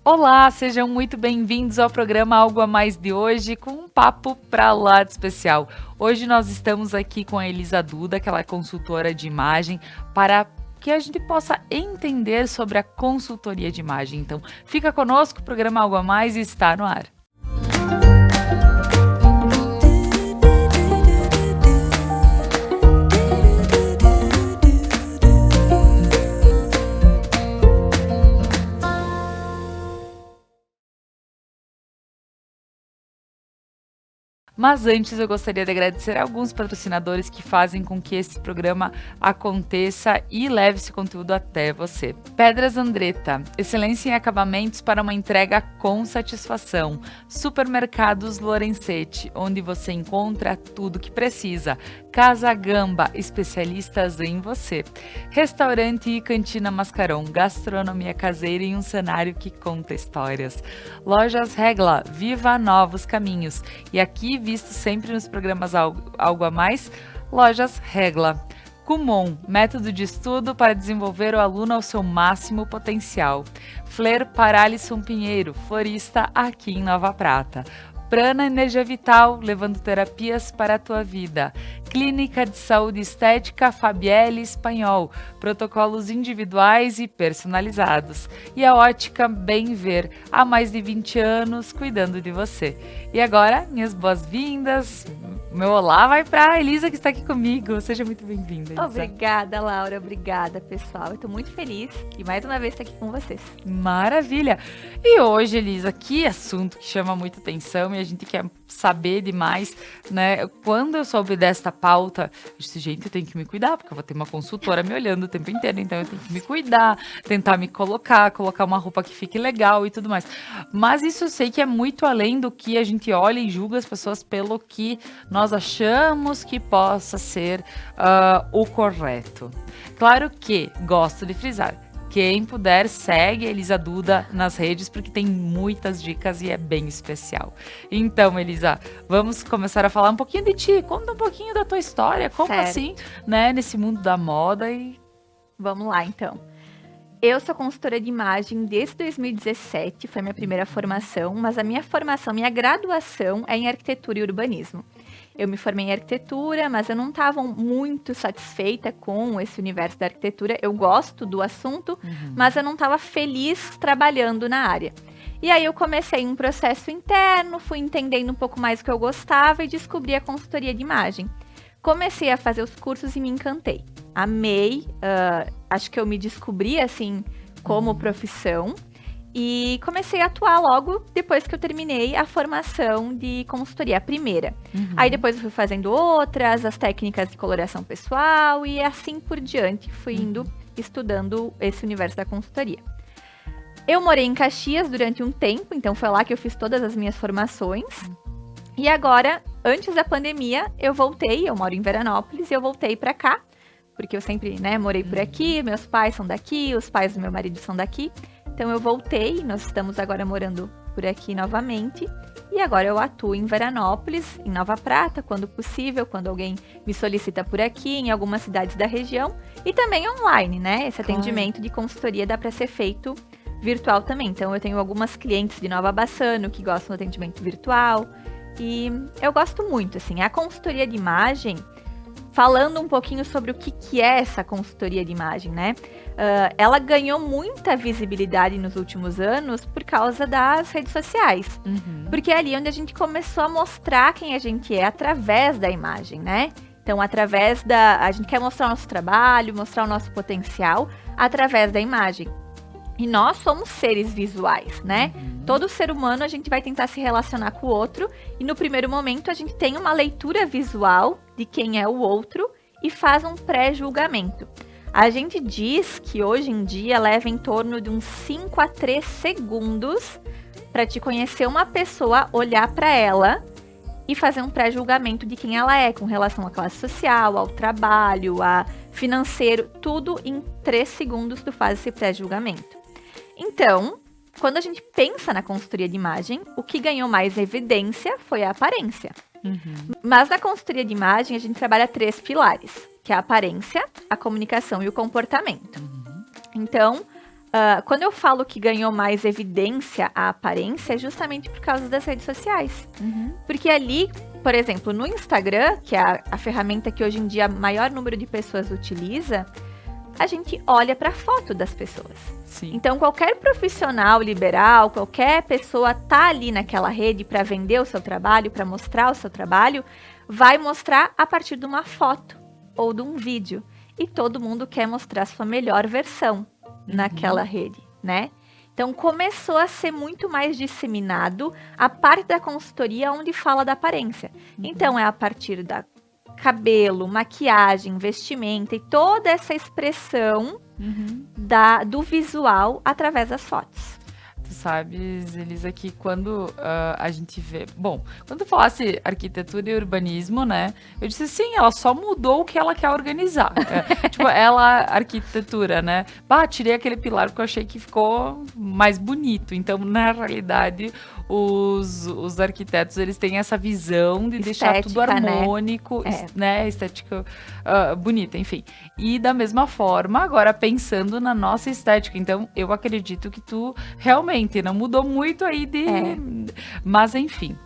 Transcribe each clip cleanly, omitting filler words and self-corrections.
Olá, sejam muito bem-vindos ao programa Algo a Mais de hoje, com um papo pra lá de especial. Hoje nós estamos aqui com a Elisa Duda, que ela é consultora de imagem, para que a gente possa entender sobre a consultoria de imagem. Então, fica conosco, o programa Algo a Mais está no ar. Mas antes eu gostaria de agradecer a alguns patrocinadores que fazem com que esse programa aconteça e leve esse conteúdo até você. Pedras Andretta, excelência em acabamentos para uma entrega com satisfação. Supermercados Lorenzetti, onde você encontra tudo que precisa. Casa Gamba, especialistas em você. Restaurante e Cantina Mascarão, gastronomia caseira em um cenário que conta histórias. Lojas Regla, viva novos caminhos. E aqui, visto sempre nos programas Algo a Mais, Lojas Regla. Kumon, método de estudo para desenvolver o aluno ao seu máximo potencial. Fler para Alisson Pinheiro, florista aqui em Nova Prata. Prana Energia Vital, levando terapias para a tua vida. Clínica de Saúde Estética Fabielle Espanhol, protocolos individuais e personalizados. E a Ótica Bem Ver, há mais de 20 anos cuidando de você. E agora, minhas boas-vindas. Meu olá vai para a Elisa, que está aqui comigo. Seja muito bem-vinda, Elisa. Obrigada, Laura. Obrigada, pessoal. Eu tô muito feliz e mais uma vez estar aqui com vocês. Maravilha! E hoje, Elisa, que assunto que chama muita atenção e a gente quer saber demais, né? Quando eu soube desta pauta, eu disse, gente, eu tenho que me cuidar, porque eu vou ter uma consultora me olhando o tempo inteiro, então eu tenho que me cuidar, tentar me colocar uma roupa que fique legal e tudo mais. Mas isso eu sei que é muito além do que a gente olha e julga as pessoas pelo que nós achamos que possa ser o correto. Claro que gosto de frisar. Quem puder, segue a Elisa Duda nas redes, porque tem muitas dicas e é bem especial. Então, Elisa, vamos começar a falar um pouquinho de ti. Conta um pouquinho da tua história, como Certo. assim, né, nesse mundo da moda e... Vamos lá, então. Eu sou consultora de imagem desde 2017, foi minha primeira formação, mas a minha graduação é em arquitetura e urbanismo. Eu me formei em arquitetura, mas eu não estava muito satisfeita com esse universo da arquitetura. Eu gosto do assunto, mas eu não estava feliz trabalhando na área. E aí eu comecei um processo interno, fui entendendo um pouco mais o que eu gostava e descobri a consultoria de imagem. Comecei a fazer os cursos e me encantei. Amei, acho que eu me descobri assim como profissão. E comecei a atuar logo depois que eu terminei a formação de consultoria, a primeira. Aí depois eu fui fazendo outras, as técnicas de coloração pessoal e assim por diante fui indo estudando esse universo da consultoria. Eu morei em Caxias durante um tempo, então foi lá que eu fiz todas as minhas formações. E agora, antes da pandemia, eu moro em Veranópolis e eu voltei pra cá, porque eu sempre, morei por aqui, meus pais são daqui, os pais do meu marido são daqui. Então eu voltei, nós estamos agora morando por aqui novamente. E agora eu atuo em Veranópolis, em Nova Prata, quando possível, quando alguém me solicita por aqui, em algumas cidades da região. E também online, né? Esse atendimento de consultoria dá para ser feito virtual também. Então eu tenho algumas clientes de Nova Bassano que gostam do atendimento virtual. E eu gosto muito, assim, a consultoria de imagem, falando um pouquinho sobre o que é essa consultoria de imagem, né? Ela ganhou muita visibilidade nos últimos anos por causa das redes sociais. Porque é ali onde a gente começou a mostrar quem a gente é através da imagem, né? Então, a gente quer mostrar o nosso trabalho, mostrar o nosso potencial através da imagem. E nós somos seres visuais, né? Todo ser humano, a gente vai tentar se relacionar com o outro. E no primeiro momento, a gente tem uma leitura visual de quem é o outro e faz um pré-julgamento. A gente diz que hoje em dia leva em torno de uns 5 a 3 segundos para te conhecer uma pessoa, olhar para ela e fazer um pré-julgamento de quem ela é, com relação à classe social, ao trabalho, a financeiro, tudo em 3 segundos tu faz esse pré-julgamento. Então, quando a gente pensa na consultoria de imagem, o que ganhou mais evidência foi a aparência. Mas na consultoria de imagem, a gente trabalha 3 pilares, que é a aparência, a comunicação e o comportamento. Então, Quando eu falo que ganhou mais evidência a aparência, é justamente por causa das redes sociais. Porque ali, por exemplo, no Instagram, que é a ferramenta que hoje em dia o maior número de pessoas utiliza, a gente olha para a foto das pessoas. Sim. Então, qualquer profissional liberal, qualquer pessoa tá ali naquela rede para vender o seu trabalho, para mostrar o seu trabalho, vai mostrar a partir de uma foto ou de um vídeo. E todo mundo quer mostrar a sua melhor versão naquela rede, né? Então, começou a ser muito mais disseminado a parte da consultoria onde fala da aparência. Então, é a partir da cabelo, maquiagem, vestimenta e toda essa expressão do visual através das fotos. Tu sabes, Elisa, que quando a gente vê... Bom, quando tu falasse arquitetura e urbanismo, né? Eu disse, sim, ela só mudou o que ela quer organizar. Tipo, arquitetura, né? Tirei aquele pilar porque eu achei que ficou mais bonito. Então, na realidade, os arquitetos, eles têm essa visão de deixar tudo harmônico, né? Estética bonita, enfim. E da mesma forma, agora pensando na nossa estética. Então, eu acredito que tu realmente não mudou muito aí Mas, enfim,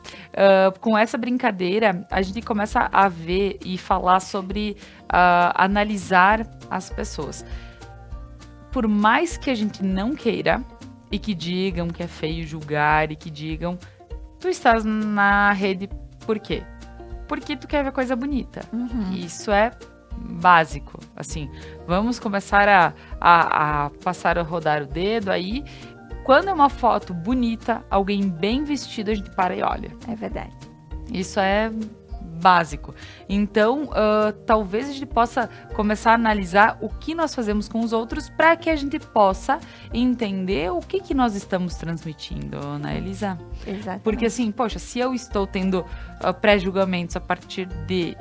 com essa brincadeira, a gente começa a ver e falar sobre analisar as pessoas. Por mais que a gente não queira, e que digam que é feio julgar, e que digam, tu estás na rede por quê? Porque tu quer ver coisa bonita. Isso é básico, assim. Vamos começar a passar a rodar o dedo aí. Quando é uma foto bonita, alguém bem vestido, a gente para e olha. É verdade. Isso é básico. Então, talvez a gente possa começar a analisar o que nós fazemos com os outros para que a gente possa entender o que nós estamos transmitindo, né, Elisa? Exatamente. Porque assim, poxa, se eu estou tendo pré-julgamentos a partir de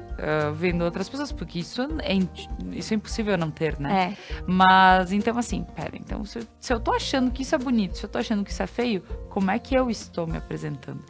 vendo outras pessoas, porque isso é impossível não ter, né? Mas, então assim, então se eu tô achando que isso é bonito, se eu tô achando que isso é feio, como é que eu estou me apresentando?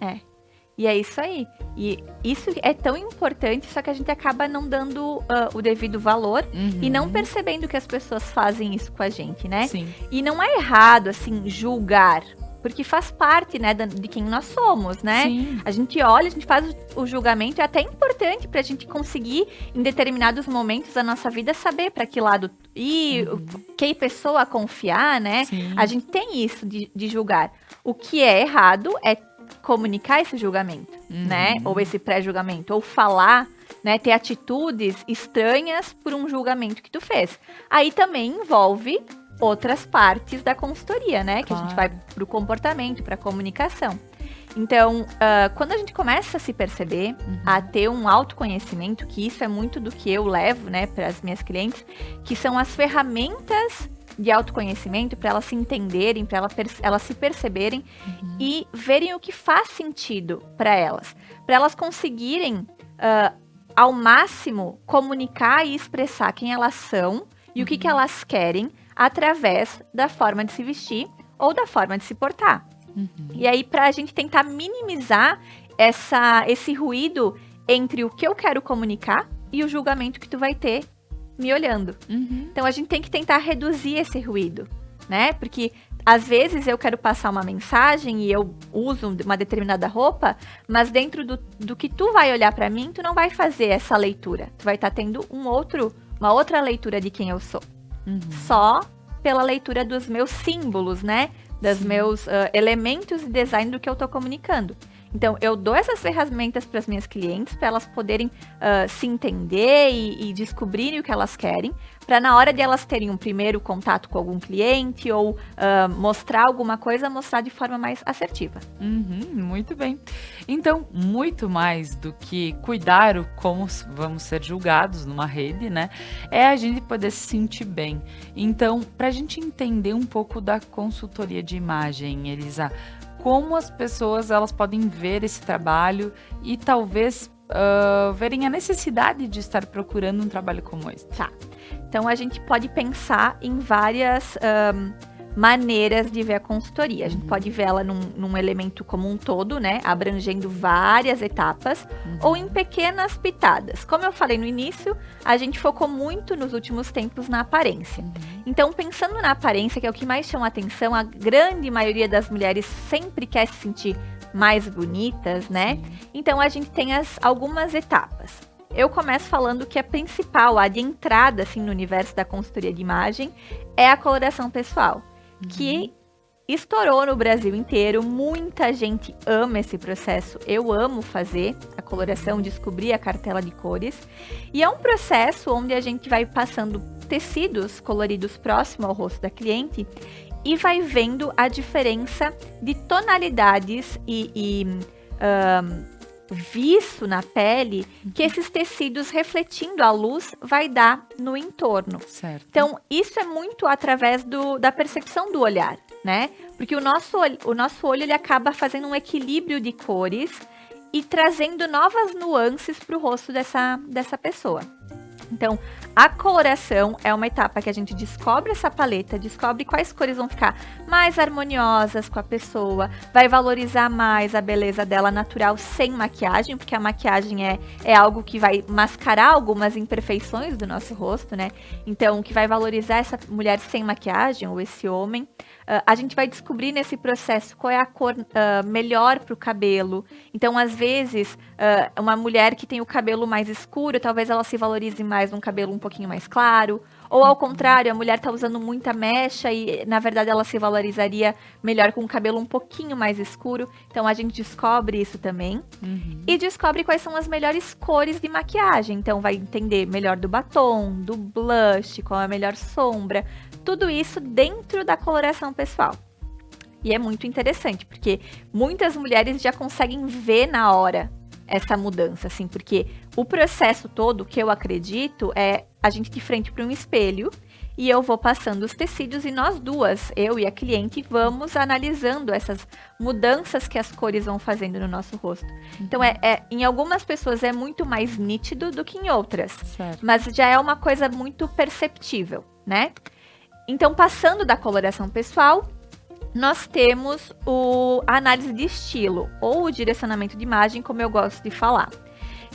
E é isso aí. E isso é tão importante, só que a gente acaba não dando o devido valor e não percebendo que as pessoas fazem isso com a gente, né? Sim. E não é errado, assim, julgar, porque faz parte, né, de quem nós somos, né? Sim. A gente olha, a gente faz o julgamento, é até importante pra gente conseguir, em determinados momentos da nossa vida, saber pra que lado ir, que pessoa confiar, né? Sim. A gente tem isso de julgar. O que é errado é comunicar esse julgamento, né? Ou esse pré-julgamento, ou falar, né? Ter atitudes estranhas por um julgamento que tu fez. Aí também envolve outras partes da consultoria, né? Que a gente vai pro comportamento, pra comunicação. Então, quando a gente começa a se perceber, a ter um autoconhecimento, que isso é muito do que eu levo, né, para as minhas clientes, que são as ferramentas de autoconhecimento para elas se entenderem, para elas se perceberem e verem o que faz sentido para elas conseguirem ao máximo comunicar e expressar quem elas são e o que elas querem através da forma de se vestir ou da forma de se portar. E aí, para a gente tentar minimizar esse ruído entre o que eu quero comunicar e o julgamento que tu vai ter me olhando. Então, a gente tem que tentar reduzir esse ruído, né? Porque, às vezes, eu quero passar uma mensagem e eu uso uma determinada roupa, mas dentro do que tu vai olhar para mim, tu não vai fazer essa leitura. Tu vai estar tendo uma outra leitura de quem eu sou. Só pela leitura dos meus símbolos, né? Dos meus elementos de design do que eu estou comunicando. Então, eu dou essas ferramentas para as minhas clientes, para elas poderem se entender e descobrirem o que elas querem, para na hora de elas terem um primeiro contato com algum cliente ou mostrar alguma coisa, mostrar de forma mais assertiva. Muito bem. Então, muito mais do que cuidar como vamos ser julgados numa rede, né? É a gente poder se sentir bem. Então, para a gente entender um pouco da consultoria de imagem, Elisa, como as pessoas elas podem ver esse trabalho e talvez verem a necessidade de estar procurando um trabalho como esse. Tá. Então, a gente pode pensar em maneiras de ver a consultoria. A gente pode ver ela num elemento como um todo, né? Abrangendo várias etapas, ou em pequenas pitadas. Como eu falei no início, a gente focou muito nos últimos tempos na aparência. Então, pensando na aparência, que é o que mais chama a atenção, a grande maioria das mulheres sempre quer se sentir mais bonitas, né? Então, a gente tem algumas etapas. Eu começo falando que a principal, a de entrada, assim, no universo da consultoria de imagem, é a coloração pessoal, que estourou no Brasil inteiro. Muita gente ama esse processo. Eu amo fazer a coloração, descobrir a cartela de cores. E é um processo onde a gente vai passando tecidos coloridos próximo ao rosto da cliente e vai vendo a diferença de tonalidades e viço na pele que esses tecidos refletindo a luz vai dar no entorno. Certo. Então, isso é muito através da percepção do olhar, né? Porque o nosso olho ele acaba fazendo um equilíbrio de cores e trazendo novas nuances para o rosto dessa pessoa. Então, a coloração é uma etapa que a gente descobre essa paleta, descobre quais cores vão ficar mais harmoniosas com a pessoa, vai valorizar mais a beleza dela natural sem maquiagem, porque a maquiagem é algo que vai mascarar algumas imperfeições do nosso rosto, né? Então, que vai valorizar essa mulher sem maquiagem ou esse homem. A gente vai descobrir nesse processo qual é a cor melhor para o cabelo. Então, às vezes, uma mulher que tem o cabelo mais escuro, talvez ela se valorize mais num cabelo um pouquinho mais claro. Ou, ao contrário, a mulher está usando muita mecha e, na verdade, ela se valorizaria melhor com um cabelo um pouquinho mais escuro. Então, a gente descobre isso também. E descobre quais são as melhores cores de maquiagem. Então, vai entender melhor do batom, do blush, qual é a melhor sombra. Tudo isso dentro da coloração pessoal. E é muito interessante, porque muitas mulheres já conseguem ver na hora essa mudança, assim, porque o processo todo, que eu acredito, é a gente de frente para um espelho e eu vou passando os tecidos e nós duas, eu e a cliente, vamos analisando essas mudanças que as cores vão fazendo no nosso rosto. Então, em algumas pessoas é muito mais nítido do que em outras, Certo. mas já é uma coisa muito perceptível, né? Então, passando da coloração pessoal, nós temos a análise de estilo, ou o direcionamento de imagem, como eu gosto de falar,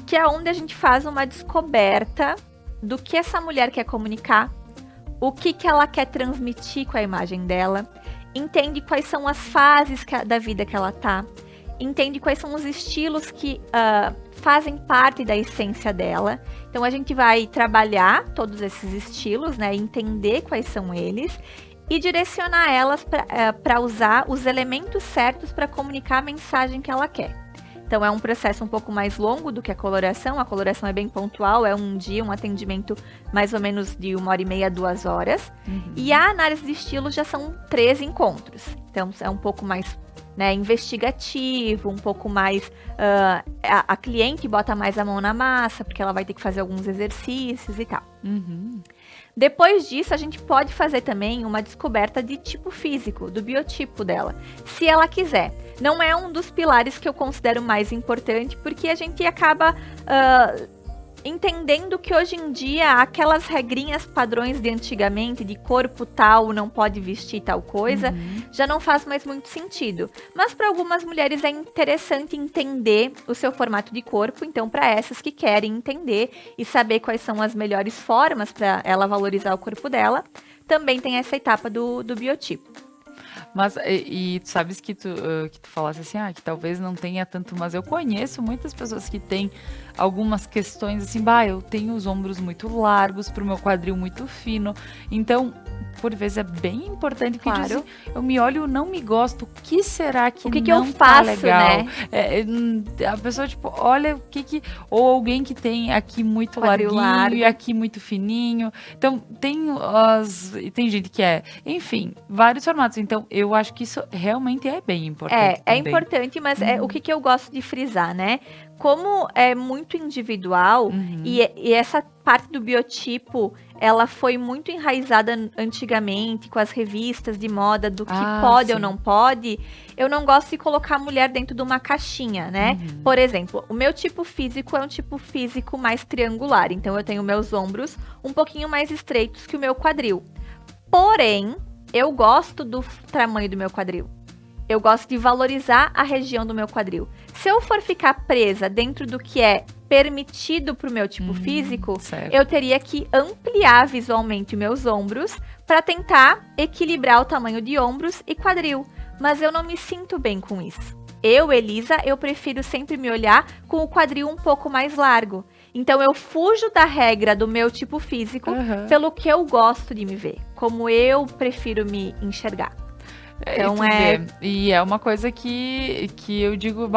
que é onde a gente faz uma descoberta do que essa mulher quer comunicar, o que ela quer transmitir com a imagem dela, entende quais são as fases da vida que ela tá, entende quais são os estilos que fazem parte da essência dela. Então, a gente vai trabalhar todos esses estilos, né? Entender quais são eles e direcionar elas para usar os elementos certos para comunicar a mensagem que ela quer. Então, é um processo um pouco mais longo do que a coloração. A coloração é bem pontual, é um dia, um atendimento mais ou menos de 1h30, 2 horas. E a análise de estilo já são 3 encontros. Então, é um pouco mais investigativo, um pouco mais... a cliente bota mais a mão na massa, porque ela vai ter que fazer alguns exercícios e tal. Depois disso, a gente pode fazer também uma descoberta de tipo físico, do biotipo dela, se ela quiser. Não é um dos pilares que eu considero mais importante, porque a gente acaba entendendo que hoje em dia aquelas regrinhas padrões de antigamente, de corpo tal, não pode vestir tal coisa, já não faz mais muito sentido. Mas para algumas mulheres é interessante entender o seu formato de corpo, então para essas que querem entender e saber quais são as melhores formas para ela valorizar o corpo dela, também tem essa etapa do biotipo. Mas, e tu sabes que tu falasse assim, que talvez não tenha tanto, mas eu conheço muitas pessoas que têm algumas questões assim, eu tenho os ombros muito largos, pro meu quadril muito fino, então, por vezes é bem importante, porque Claro. assim, eu me olho, não me gosto, o que será que O que não eu tá faço, legal? né? A pessoa, tipo, olha o que... Ou alguém que tem aqui muito Quadril larguinho largo. e aqui muito fininho. Então, tem gente que enfim, vários formatos. Então, eu acho que isso realmente é bem importante É também. importante, mas o que eu gosto de frisar, né? Como é muito individual e essa parte do biotipo, ela foi muito enraizada antigamente com as revistas de moda do que pode ou sim. não pode, eu não gosto de colocar a mulher dentro de uma caixinha, né? Por exemplo, o meu tipo físico é um tipo físico mais triangular, então eu tenho meus ombros um pouquinho mais estreitos que o meu quadril. Porém, eu gosto do tamanho do meu quadril. Eu gosto de valorizar a região do meu quadril. Se eu for ficar presa dentro do que é permitido pro meu tipo físico, certo. eu teria que ampliar visualmente meus ombros para tentar equilibrar o tamanho de ombros e quadril. Mas eu não me sinto bem com isso. Eu, Elisa, eu prefiro sempre me olhar com o quadril um pouco mais largo. Então eu fujo da regra do meu tipo físico pelo que eu gosto de me ver, como eu prefiro me enxergar. Então E é uma coisa que eu digo,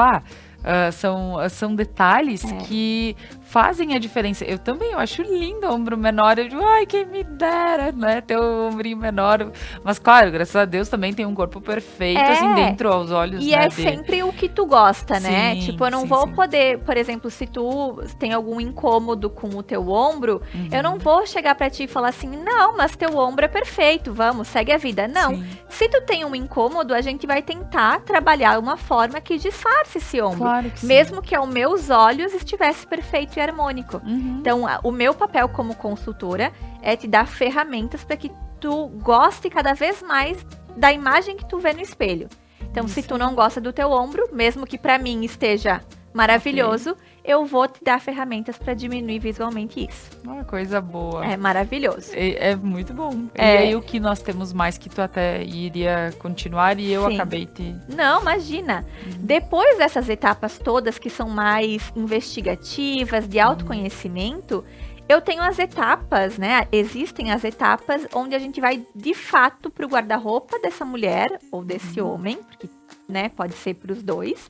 são detalhes que fazem a diferença. Eu acho lindo o ombro menor. Eu digo, ai, quem me dera, né? Ter o ombrinho menor. Mas, claro, graças a Deus também tem um corpo perfeito, assim, dentro aos olhos, e né? é sempre o que tu gosta, né? Sim, Tipo, eu não vou poder, por exemplo, se tu tem algum incômodo com o teu ombro, eu não vou chegar pra ti e falar assim, não, mas teu ombro é perfeito, vamos, segue a vida. Não. Sim. Se tu tem um incômodo, a gente vai tentar trabalhar uma forma que disfarce esse ombro. Claro que sim. Mesmo que aos meus olhos estivesse perfeito e harmônico. Então, o meu papel como consultora é te dar ferramentas para que tu goste cada vez mais da imagem que tu vê no espelho. Então, se tu não gosta do teu ombro, mesmo que para mim esteja maravilhoso, eu vou te dar ferramentas para diminuir visualmente isso. Uma coisa boa. É maravilhoso. É muito bom. E aí o que nós temos mais que tu até iria continuar e eu acabei te... Não, imagina. Depois dessas etapas todas que são mais investigativas, de autoconhecimento, eu tenho as etapas, né? Existem as etapas onde a gente vai de fato pro guarda-roupa dessa mulher ou desse homem, porque, né, pode ser para os dois.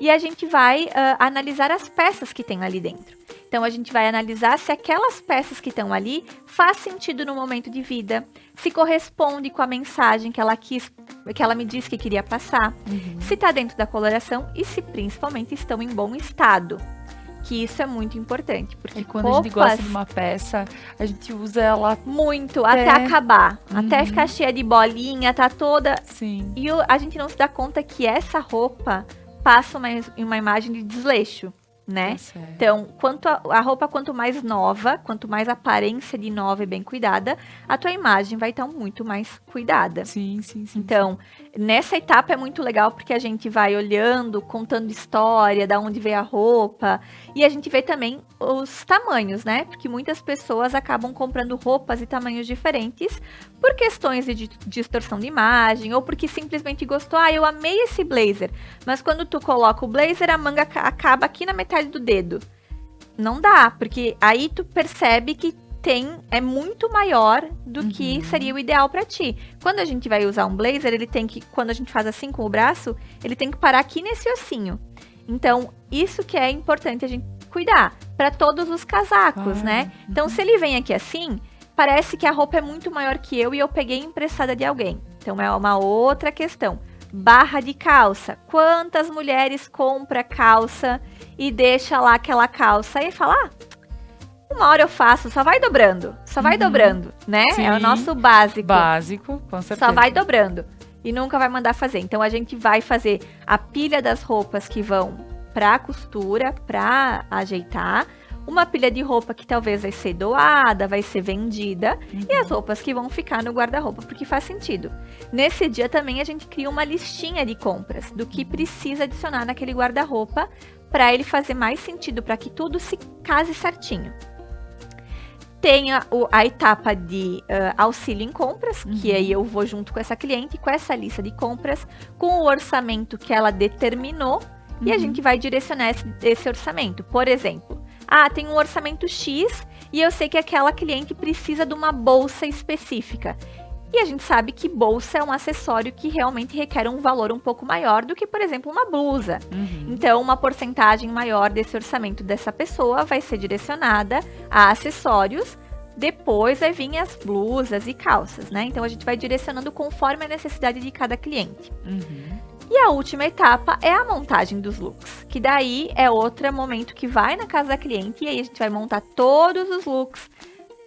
E a gente vai analisar as peças que tem ali dentro. Então, a gente vai analisar se aquelas peças que estão ali faz sentido no momento de vida, se corresponde com a mensagem que ela me disse que queria passar, se está dentro da coloração e se principalmente estão em bom estado. Que isso é muito importante, porque quando a gente gosta de uma peça, a gente usa ela muito, até acabar, até ficar cheia de bolinha, tá toda... Sim. E a gente não se dá conta que essa roupa passa uma imagem de desleixo, né? Então, a roupa quanto mais nova, quanto mais aparência de nova e bem cuidada, a tua imagem vai estar muito mais cuidada. Sim. Então, nessa etapa é muito legal porque a gente vai olhando, contando história, da onde veio a roupa, e a gente vê também os tamanhos, né? Porque muitas pessoas acabam comprando roupas e tamanhos diferentes por questões de distorção de imagem, ou porque simplesmente gostou, eu amei esse blazer, mas quando tu coloca o blazer, a manga acaba aqui na metade do dedo. Não dá, porque aí tu percebe que é muito maior do que seria o ideal pra ti. Quando a gente vai usar um blazer, quando a gente faz assim com o braço, ele tem que parar aqui nesse ossinho. Então, isso que é importante a gente cuidar para todos os casacos, né? Então, se ele vem aqui assim, parece que a roupa é muito maior que eu e eu peguei emprestada de alguém. Então, é uma outra questão. Barra de calça. Quantas mulheres compram calça e deixa lá aquela calça e fala, uma hora eu faço, só vai dobrando, né? Sim. É o nosso básico. Básico, com certeza. Só vai dobrando e nunca vai mandar fazer. Então, a gente vai fazer a pilha das roupas que vão pra costura, pra ajeitar, uma pilha de roupa que talvez vai ser doada, vai ser vendida, e as roupas que vão ficar no guarda-roupa, porque faz sentido. Nesse dia também a gente cria uma listinha de compras, do que precisa adicionar naquele guarda-roupa, para ele fazer mais sentido, para que tudo se case certinho. Tem a etapa de auxílio em compras, que aí eu vou junto com essa cliente, com essa lista de compras, com o orçamento que ela determinou, e a gente vai direcionar esse orçamento. Por exemplo, tem um orçamento X e eu sei que aquela cliente precisa de uma bolsa específica. E a gente sabe que bolsa é um acessório que realmente requer um valor um pouco maior do que, por exemplo, uma blusa. Então, uma porcentagem maior desse orçamento dessa pessoa vai ser direcionada a acessórios. Depois vai vir as blusas e calças, né? Então, a gente vai direcionando conforme a necessidade de cada cliente. E a última etapa é a montagem dos looks, que daí é outro momento que vai na casa da cliente e aí a gente vai montar todos os looks,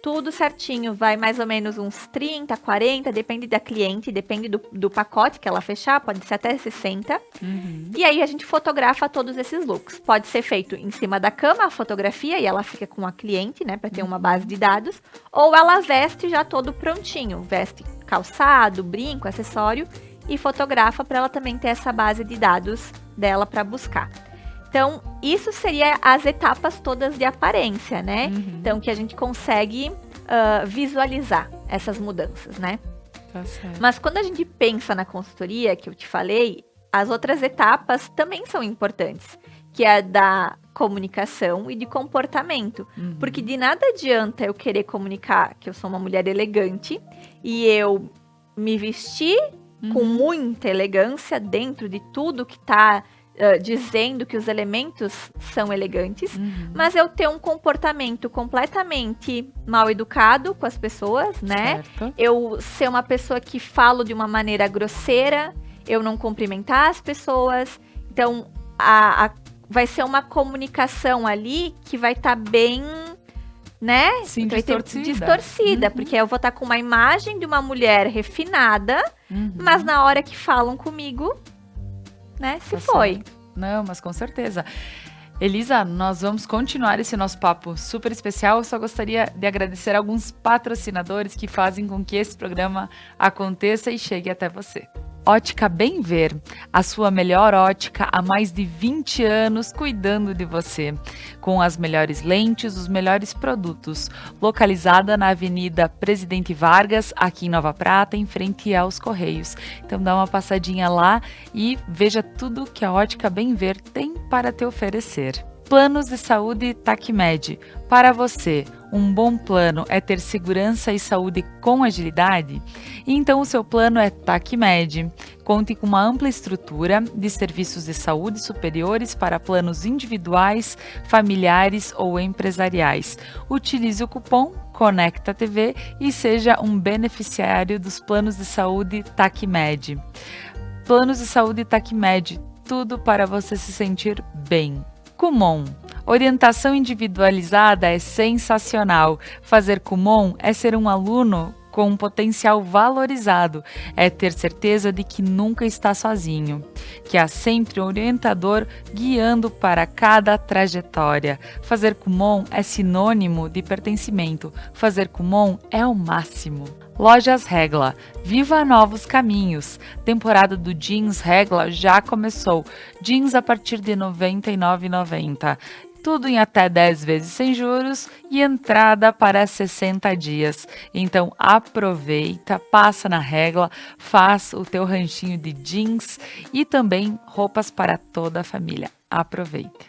tudo certinho, vai mais ou menos uns 30, 40, depende da cliente, depende do pacote que ela fechar, pode ser até 60. E aí a gente fotografa todos esses looks. Pode ser feito em cima da cama a fotografia e ela fica com a cliente, né, para ter uma base de dados, ou ela veste já todo prontinho, veste calçado, brinco, acessório e fotografa para ela também ter essa base de dados dela para buscar. Então, isso seria as etapas todas de aparência, né? Então, que a gente consegue visualizar essas mudanças, né? Tá certo. Mas quando a gente pensa na consultoria, que eu te falei, as outras etapas também são importantes, que é a da comunicação e de comportamento. Porque de nada adianta eu querer comunicar que eu sou uma mulher elegante e eu me vestir com muita elegância dentro de tudo que está dizendo que os elementos são elegantes, mas eu ter um comportamento completamente mal educado com as pessoas, né? Certo. Eu ser uma pessoa que falo de uma maneira grosseira, eu não cumprimentar as pessoas. Então, vai ser uma comunicação ali que vai estar bem, né? Sim, vai ter distorcida. distorcida, porque eu vou estar com uma imagem de uma mulher refinada, mas na hora que falam comigo, né, se Tá foi. certo. Não, mas com certeza. Elisa, nós vamos continuar esse nosso papo super especial. Eu só gostaria de agradecer alguns patrocinadores que fazem com que esse programa aconteça e chegue até você. Ótica Bem Ver, a sua melhor ótica há mais de 20 anos cuidando de você, com as melhores lentes, os melhores produtos, localizada na Avenida Presidente Vargas, aqui em Nova Prata, em frente aos Correios. Então dá uma passadinha lá e veja tudo que a Ótica Bem Ver tem para te oferecer. Planos de saúde TACMED. Para você, um bom plano é ter segurança e saúde com agilidade? Então o seu plano é TACMED. Conte com uma ampla estrutura de serviços de saúde superiores para planos individuais, familiares ou empresariais. Utilize o cupom Conecta TV e seja um beneficiário dos planos de saúde TACMED. Planos de saúde TACMED, tudo para você se sentir bem. Kumon. Orientação individualizada é sensacional. Fazer Kumon é ser um aluno com um potencial valorizado, é ter certeza de que nunca está sozinho, que há sempre um orientador guiando para cada trajetória. Fazer Kumon é sinônimo de pertencimento. Fazer Kumon é o máximo. Lojas Regla, viva novos caminhos. Temporada do jeans Regla já começou. Jeans a partir de R$ 99,90. Tudo em até 10 vezes sem juros e entrada para 60 dias. Então aproveita, passa na Regla, faz o teu ranchinho de jeans e também roupas para toda a família. Aproveita.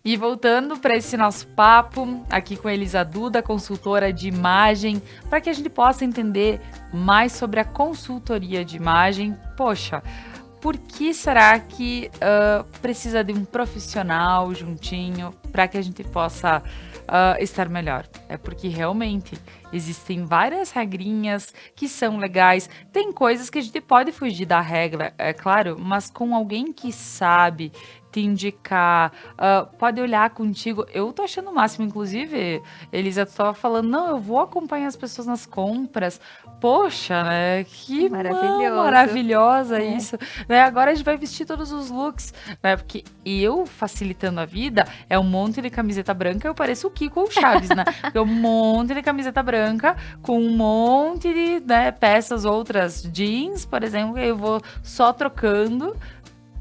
E voltando para esse nosso papo, aqui com a Elisa Duda, consultora de imagem, para que a gente possa entender mais sobre a consultoria de imagem. Poxa, por que será que precisa de um profissional juntinho para que a gente possa estar melhor? É porque realmente existem várias regrinhas que são legais. Tem coisas que a gente pode fugir da regra, é claro, mas com alguém que sabe te indicar, pode olhar contigo. Eu tô achando o máximo, inclusive, Elisa, tu tava falando, não, eu vou acompanhar as pessoas nas compras. Poxa, né? Que maravilhosa isso. Né? Agora a gente vai vestir todos os looks, né? Porque eu, facilitando a vida, é um monte de camiseta branca, eu pareço o Kiko ou o Chaves, né? É um monte de camiseta branca com um monte de, né, peças outras, jeans, por exemplo, eu vou só trocando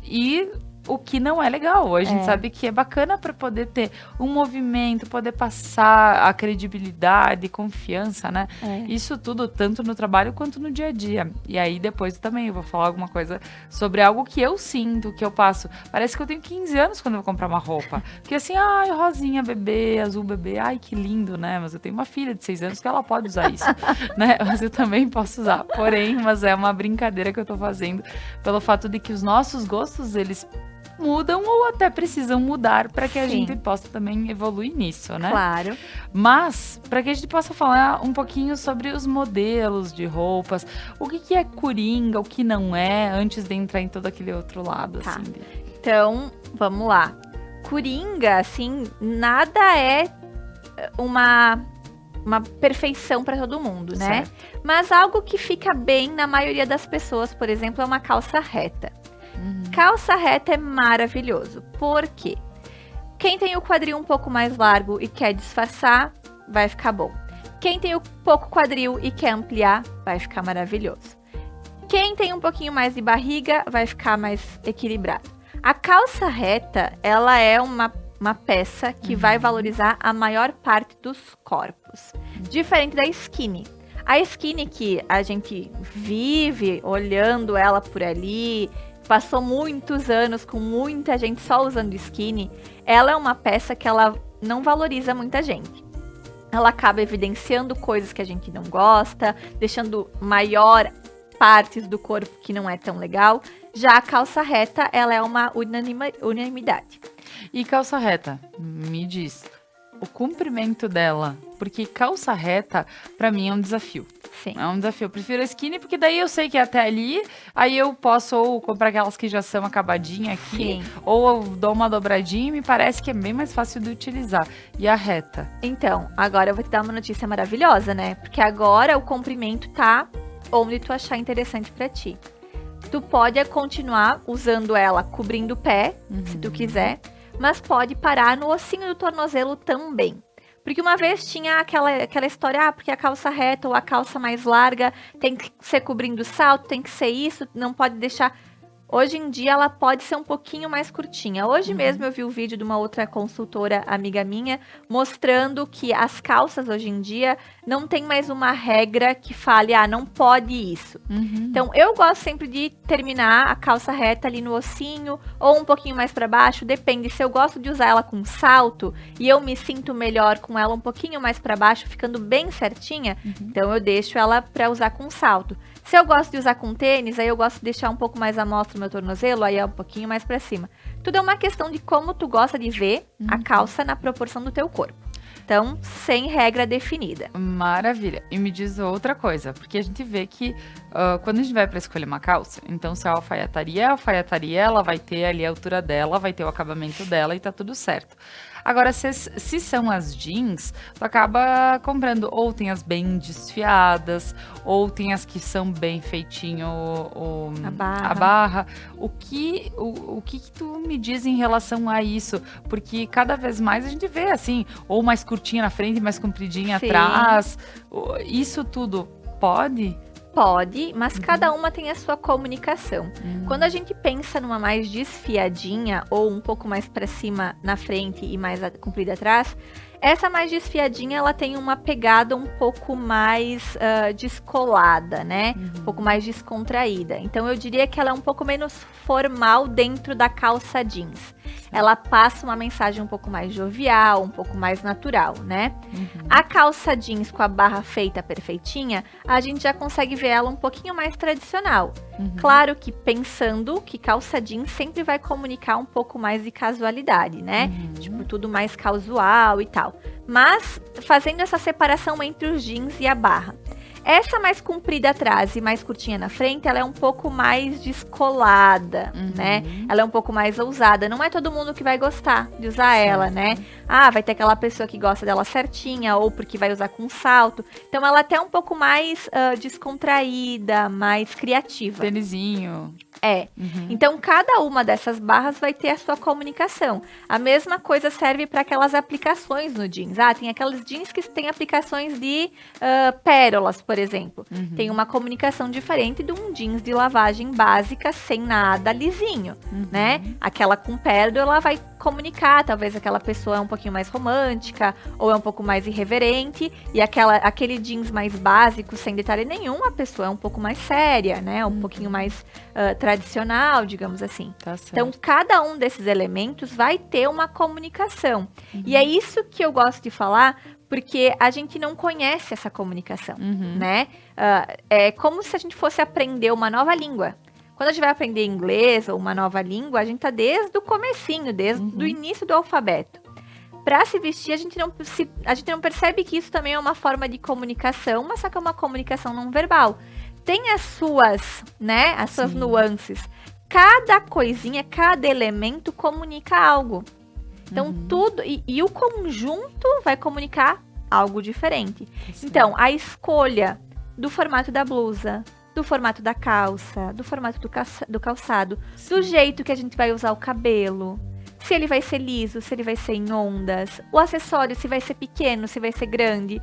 e o que não é legal. A gente sabe que é bacana para poder ter um movimento, poder passar a credibilidade, confiança, né? Isso tudo, tanto no trabalho quanto no dia a dia. E aí depois também eu vou falar alguma coisa sobre algo que eu sinto, que eu passo. Parece que eu tenho 15 anos quando eu vou comprar uma roupa. Porque assim, ai, rosinha bebê, azul bebê, ai, que lindo, né? Mas eu tenho uma filha de 6 anos que ela pode usar isso, né? Mas eu também posso usar. Porém, mas é uma brincadeira que eu tô fazendo pelo fato de que os nossos gostos, eles mudam ou até precisam mudar para que a gente possa também evoluir nisso, né? Claro. Mas, para que a gente possa falar um pouquinho sobre os modelos de roupas, o que é coringa, o que não é, antes de entrar em todo aquele outro lado, Tá. assim. Então, vamos lá. Coringa, assim, nada é uma uma perfeição para todo mundo, né? Certo. Mas algo que fica bem na maioria das pessoas, por exemplo, é uma calça reta. Uhum. Calça reta é maravilhoso. Por quê? Quem tem o quadril um pouco mais largo e quer disfarçar, vai ficar bom. Quem tem o pouco quadril e quer ampliar, vai ficar maravilhoso. Quem tem um pouquinho mais de barriga, vai ficar mais equilibrado. A calça reta, ela é uma peça que vai valorizar a maior parte dos corpos. Diferente da skinny. A skinny que a gente vive olhando ela por ali, passou muitos anos com muita gente só usando skinny, ela é uma peça que ela não valoriza muita gente. Ela acaba evidenciando coisas que a gente não gosta, deixando maior partes do corpo que não é tão legal. Já a calça reta, ela é uma unanimidade. E calça reta, me diz, o comprimento dela, porque calça reta, pra mim, é um desafio. Sim. É um desafio. Eu prefiro a skinny, porque daí eu sei que é até ali, aí eu posso ou comprar aquelas que já são acabadinhas aqui, Sim. ou eu dou uma dobradinha e me parece que é bem mais fácil de utilizar. E a reta? Então, agora eu vou te dar uma notícia maravilhosa, né? Porque agora o comprimento tá onde tu achar interessante pra ti. Tu pode continuar usando ela cobrindo o pé, se tu quiser, mas pode parar no ossinho do tornozelo também. Porque uma vez tinha aquela história, porque a calça reta ou a calça mais larga tem que ser cobrindo o salto, tem que ser isso, não pode deixar... Hoje em dia ela pode ser um pouquinho mais curtinha. Hoje mesmo eu vi o vídeo de uma outra consultora amiga minha mostrando que as calças hoje em dia não tem mais uma regra que fale, não pode isso. Então eu gosto sempre de terminar a calça reta ali no ossinho ou um pouquinho mais para baixo, depende. Se eu gosto de usar ela com salto e eu me sinto melhor com ela um pouquinho mais para baixo, ficando bem certinha, então eu deixo ela para usar com salto. Se eu gosto de usar com tênis, aí eu gosto de deixar um pouco mais à mostra o meu tornozelo, aí é um pouquinho mais pra cima. Tudo é uma questão de como tu gosta de ver a calça na proporção do teu corpo. Então, sem regra definida. Maravilha. E me diz outra coisa, porque a gente vê que quando a gente vai para escolher uma calça, então se é a alfaiataria, ela vai ter ali a altura dela, vai ter o acabamento dela e tá tudo certo. Agora, se são as jeans, tu acaba comprando, ou tem as bem desfiadas, ou tem as que são bem feitinho a barra. O que tu me diz em relação a isso? Porque cada vez mais a gente vê assim, ou mais curtinha na frente, mais compridinha atrás. Isso tudo pode? Pode, mas cada uma tem a sua comunicação. Quando a gente pensa numa mais desfiadinha ou um pouco mais para cima na frente e mais comprida atrás, essa mais desfiadinha ela tem uma pegada um pouco mais descolada, né? Um pouco mais descontraída. Então eu diria que ela é um pouco menos formal dentro da calça jeans. Ela passa uma mensagem um pouco mais jovial, um pouco mais natural, né? A calça jeans com a barra feita perfeitinha, a gente já consegue ver ela um pouquinho mais tradicional. Claro que pensando que calça jeans sempre vai comunicar um pouco mais de casualidade, né? Tipo, tudo mais casual e tal. Mas fazendo essa separação entre os jeans e a barra. Essa mais comprida atrás e mais curtinha na frente, ela é um pouco mais descolada, né? Ela é um pouco mais ousada. Não é todo mundo que vai gostar de usar ela, né? Vai ter aquela pessoa que gosta dela certinha ou porque vai usar com salto. Então, ela até é um pouco mais descontraída, mais criativa. Tênisinho. Então, cada uma dessas barras vai ter a sua comunicação. A mesma coisa serve para aquelas aplicações no jeans. Tem aquelas jeans que têm aplicações de pérolas, por exemplo. Tem uma comunicação diferente de um jeans de lavagem básica, sem nada lisinho, né? Aquela com pérola vai comunicar, talvez aquela pessoa é um pouquinho mais romântica, ou é um pouco mais irreverente, e aquele jeans mais básico, sem detalhe nenhum, a pessoa é um pouco mais séria, né? Um pouquinho mais tradicional, digamos assim. Tá certo. Então, cada um desses elementos vai ter uma comunicação. E é isso que eu gosto de falar, porque a gente não conhece essa comunicação, né? É como se a gente fosse aprender uma nova língua. Quando a gente vai aprender inglês ou uma nova língua, a gente tá desde o comecinho, desde o início do alfabeto. Para se vestir, a gente não percebe que isso também é uma forma de comunicação, mas só que é uma comunicação não verbal. Tem as suas, né, as suas nuances. Cada coisinha, cada elemento comunica algo. Então, tudo... E o conjunto vai comunicar algo diferente. Sim. Então, a escolha do formato da blusa, do formato da calça, do formato do calçado, do jeito que a gente vai usar o cabelo, se ele vai ser liso, se ele vai ser em ondas, o acessório, se vai ser pequeno, se vai ser grande.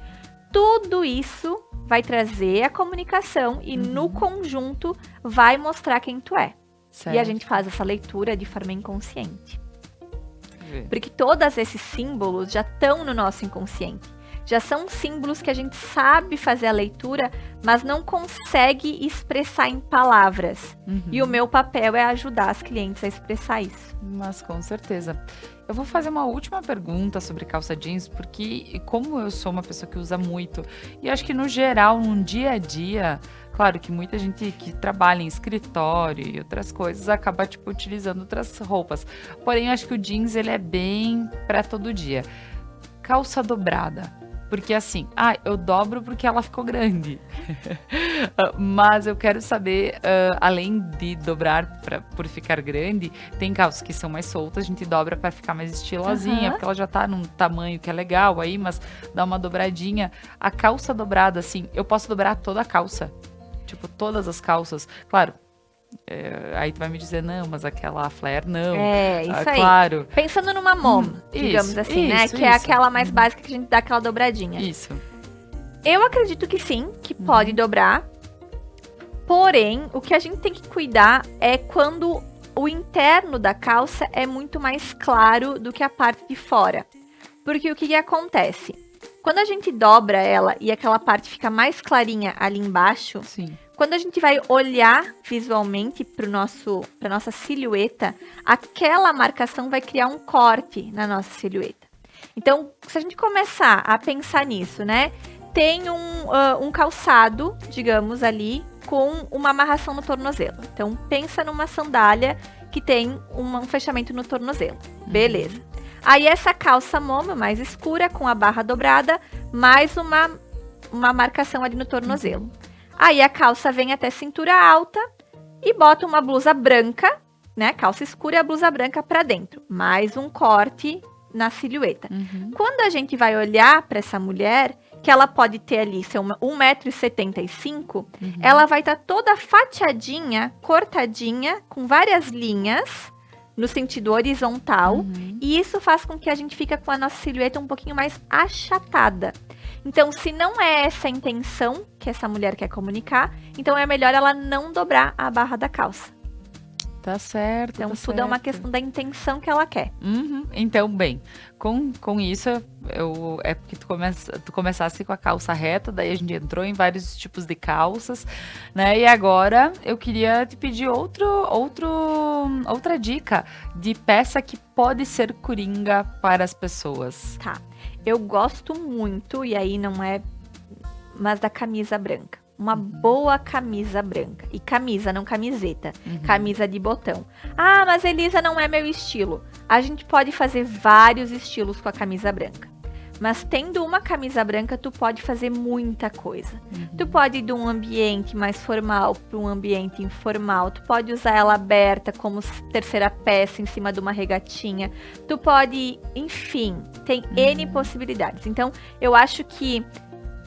Tudo isso vai trazer a comunicação e no conjunto vai mostrar quem tu é. Certo. E a gente faz essa leitura de forma inconsciente. Porque todos esses símbolos já estão no nosso inconsciente. Já são símbolos que a gente sabe fazer a leitura, mas não consegue expressar em palavras. E o meu papel é ajudar as clientes a expressar isso. Mas com certeza. Eu vou fazer uma última pergunta sobre calça jeans, porque como eu sou uma pessoa que usa muito, e acho que no geral, no dia a dia, claro que muita gente que trabalha em escritório e outras coisas acaba, tipo, utilizando outras roupas. Porém, eu acho que o jeans, ele é bem para todo dia. Calça dobrada. Porque assim, eu dobro porque ela ficou grande. Mas eu quero saber, além de dobrar por ficar grande, tem calças que são mais soltas, a gente dobra para ficar mais estilosinha, porque ela já tá num tamanho que é legal aí, mas dá uma dobradinha. A calça dobrada, assim, eu posso dobrar toda a calça. Tipo, todas as calças. Claro, aí tu vai me dizer, não, mas aquela flare não. É, isso aí. Claro. Pensando numa mom, digamos assim, né? Que é aquela mais básica que a gente dá aquela dobradinha. Isso. Eu acredito que sim, que pode dobrar. Porém, o que a gente tem que cuidar é quando o interno da calça é muito mais claro do que a parte de fora. Porque o que acontece? Quando a gente dobra ela e aquela parte fica mais clarinha ali embaixo, Sim. Quando a gente vai olhar visualmente para nossa silhueta, aquela marcação vai criar um corte na nossa silhueta. Então, se a gente começar a pensar nisso, né? Tem um calçado, digamos ali, com uma amarração no tornozelo. Então, pensa numa sandália que tem um fechamento no tornozelo. Beleza. Aí, essa calça momo mais escura, com a barra dobrada, mais uma marcação ali no tornozelo. Aí a calça vem até cintura alta e bota uma blusa branca, né? Calça escura e a blusa branca para dentro. Mais um corte na silhueta. Quando a gente vai olhar para essa mulher, que ela pode ter ali ser 1,75 m, ela vai estar toda fatiadinha, cortadinha, com várias linhas no sentido horizontal. E isso faz com que a gente fique com a nossa silhueta um pouquinho mais achatada. Então, se não é essa a intenção que essa mulher quer comunicar, então é melhor ela não dobrar a barra da calça. Tá certo. Então, tá tudo é uma certo. questão da intenção que ela quer. Então, bem, com isso, é porque tu começasse com a calça reta, daí a gente entrou em vários tipos de calças, né? E agora eu queria te pedir outra dica de peça que pode ser coringa para as pessoas. Tá. Eu gosto muito, e aí não é, mas da camisa branca. Uma boa camisa branca. E camisa, não camiseta. Camisa de botão. Ah, mas Elisa, não é meu estilo. A gente pode fazer vários estilos com a camisa branca. Mas tendo uma camisa branca, tu pode fazer muita coisa. Tu pode ir de um ambiente mais formal para um ambiente informal. Tu pode usar ela aberta como terceira peça em cima de uma regatinha. Tu pode, enfim, tem N possibilidades. Então, eu acho que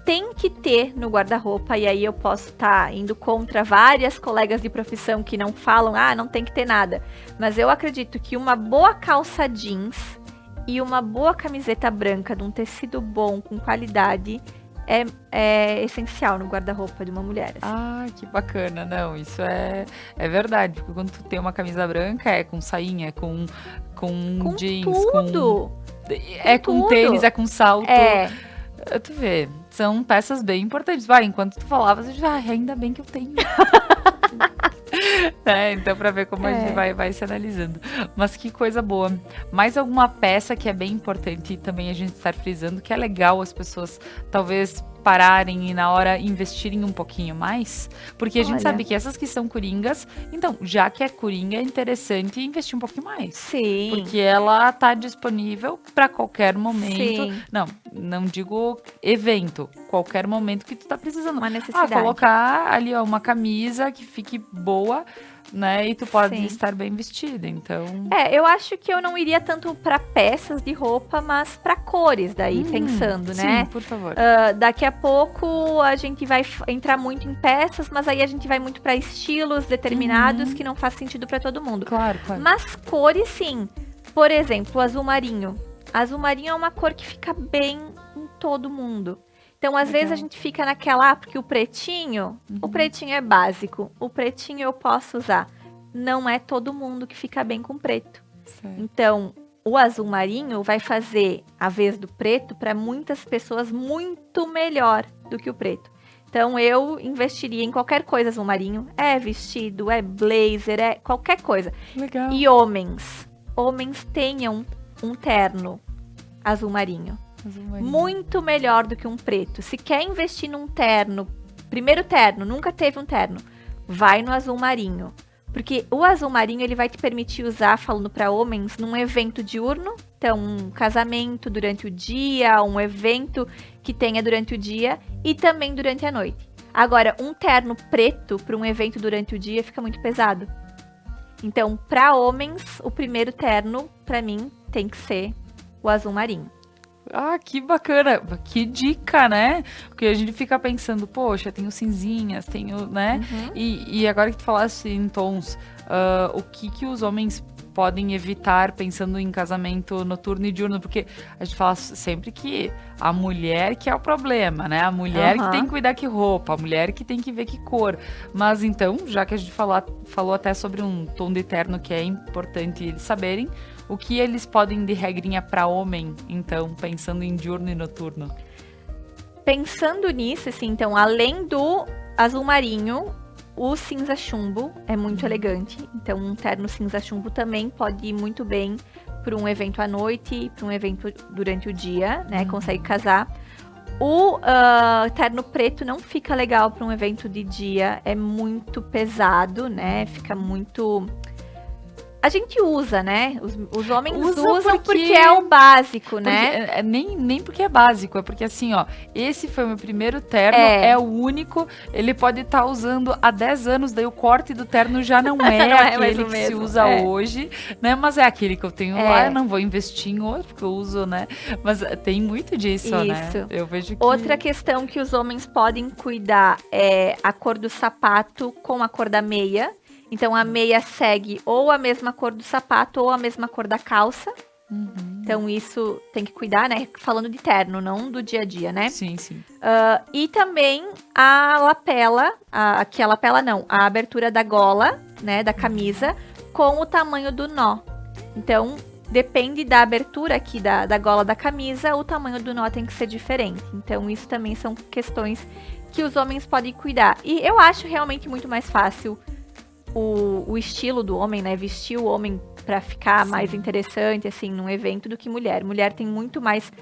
tem que ter no guarda-roupa, e aí eu posso estar indo contra várias colegas de profissão que não falam, não tem que ter nada. Mas eu acredito que uma boa calça jeans e uma boa camiseta branca de um tecido bom, com qualidade, é essencial no guarda-roupa de uma mulher. Assim. Que bacana. Não, isso é verdade. Porque quando tu tem uma camisa branca, é com sainha, com jeans, tudo. Com tudo. Tênis, é com salto. Tu vê, são peças bem importantes. Enquanto tu falavas, eu já, ainda bem que eu tenho. Então, pra ver como a gente vai se analisando. Mas que coisa boa. Mais alguma peça que é bem importante também a gente estar frisando, que é legal as pessoas talvez pararem e na hora investirem um pouquinho mais? Porque a gente sabe que essas que são coringas, então, já que é coringa, é interessante investir um pouquinho mais. Sim. Porque ela tá disponível para qualquer momento. Sim. Não digo evento, qualquer momento que tu tá precisando. Uma necessidade. Colocar ali, uma camisa que fique boa, né? E tu pode Sim. estar bem vestida, então... Eu acho que eu não iria tanto para peças de roupa, mas para cores daí, pensando, né? Sim, por favor. Daqui a pouco a gente vai entrar muito em peças, mas aí a gente vai muito para estilos determinados que não faz sentido para todo mundo. Claro. Mas cores, sim. Por exemplo, o azul marinho. Azul marinho é uma cor que fica bem em todo mundo. Então, às vezes a gente fica naquela, porque o pretinho é básico. O pretinho eu posso usar. Não é todo mundo que fica bem com preto. Certo. Então, o azul marinho vai fazer a vez do preto para muitas pessoas muito melhor do que o preto. Então, eu investiria em qualquer coisa azul marinho. É vestido, é blazer, é qualquer coisa. Legal. E homens tenham um terno azul marinho. Muito melhor do que um preto. Se quer investir num terno, primeiro terno, nunca teve um terno, vai no azul marinho. Porque o azul marinho ele vai te permitir usar, falando para homens, num evento diurno. Então, um casamento durante o dia, um evento que tenha durante o dia e também durante a noite. Agora, um terno preto para um evento durante o dia fica muito pesado. Então, para homens, o primeiro terno, para mim, tem que ser o azul marinho. Ah, que bacana, que dica, né? Porque a gente fica pensando, poxa, tenho cinzinhas, tenho, né? E agora que tu falasse em tons, o que os homens podem evitar pensando em casamento noturno e diurno? Porque a gente fala sempre que a mulher que é o problema, né? A mulher que tem que cuidar que roupa, a mulher que tem que ver que cor. Mas então, já que a gente falou até sobre um tom de terno que é importante eles saberem, o que eles podem de regrinha para homem, então, pensando em diurno e noturno? Pensando nisso, assim, então, além do azul marinho, o cinza chumbo é muito elegante. Então, um terno cinza chumbo também pode ir muito bem para um evento à noite, para um evento durante o dia, né? Consegue casar. O terno preto não fica legal para um evento de dia, é muito pesado, né? Fica muito... A gente usa, né? Os homens usam porque é o básico, né? Nem porque é básico, é porque assim, ó, esse foi o meu primeiro terno, é o único, ele pode estar usando há 10 anos, daí o corte do terno já não é aquele que se usa hoje, né? Mas é aquele que eu tenho lá, eu não vou investir em outro, porque eu uso, né? Mas tem muito disso, né? Eu vejo que... Outra questão que os homens podem cuidar é a cor do sapato com a cor da meia. Então, a meia segue ou a mesma cor do sapato ou a mesma cor da calça. Então, isso tem que cuidar, né? Falando de terno, não do dia a dia, né? Sim. E também a lapela, a abertura da gola, né? Da camisa, com o tamanho do nó. Então, depende da abertura aqui da gola da camisa, o tamanho do nó tem que ser diferente. Então, isso também são questões que os homens podem cuidar. E eu acho realmente muito mais fácil o estilo do homem, né? Vestir o homem para ficar mais interessante, assim, num evento do que mulher. Mulher tem muito mais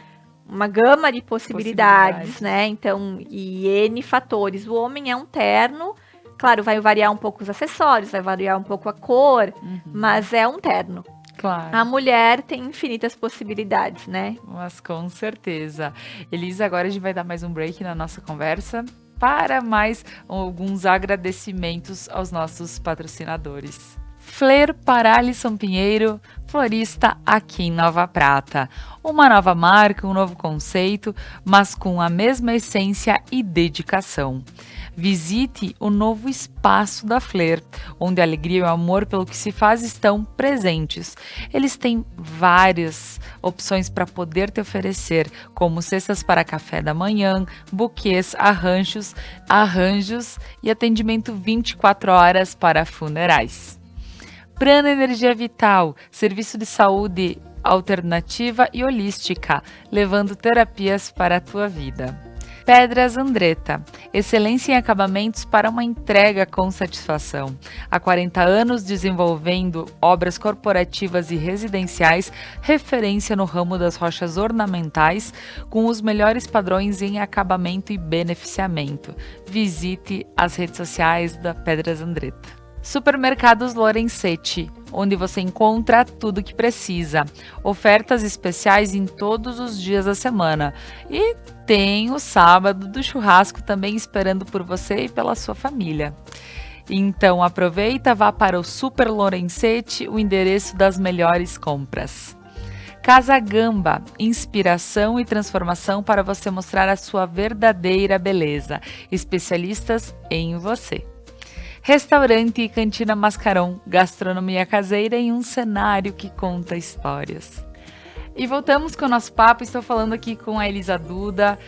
uma gama de possibilidades, né? Então, e N fatores. O homem é um terno, claro, vai variar um pouco os acessórios, vai variar um pouco a cor, mas é um terno. Claro. A mulher tem infinitas possibilidades, né? Mas com certeza. Elisa, agora a gente vai dar mais um break na nossa conversa para mais alguns agradecimentos aos nossos patrocinadores. Flair para Alisson Pinheiro, florista aqui em Nova Prata. Uma nova marca, um novo conceito, mas com a mesma essência e dedicação. Visite o novo espaço da Flair, onde a alegria e o amor pelo que se faz estão presentes. Eles têm várias opções para poder te oferecer, como cestas para café da manhã, buquês, arranjos e atendimento 24 horas para funerais. Prana Energia Vital, serviço de saúde alternativa e holística, levando terapias para a tua vida. Pedras Andretta, excelência em acabamentos para uma entrega com satisfação. Há 40 anos desenvolvendo obras corporativas e residenciais, referência no ramo das rochas ornamentais, com os melhores padrões em acabamento e beneficiamento. Visite as redes sociais da Pedras Andretta. Supermercados Lorenzetti, onde você encontra tudo o que precisa. Ofertas especiais em todos os dias da semana. E tem o sábado do churrasco também esperando por você e pela sua família. Então aproveita, vá para o Super Lorenzetti, o endereço das melhores compras. Casa Gamba, inspiração e transformação para você mostrar a sua verdadeira beleza. Especialistas em você. Restaurante e Cantina Mascarão, gastronomia caseira em um cenário que conta histórias. E voltamos com o nosso papo, estou falando aqui com a Elisa Duda,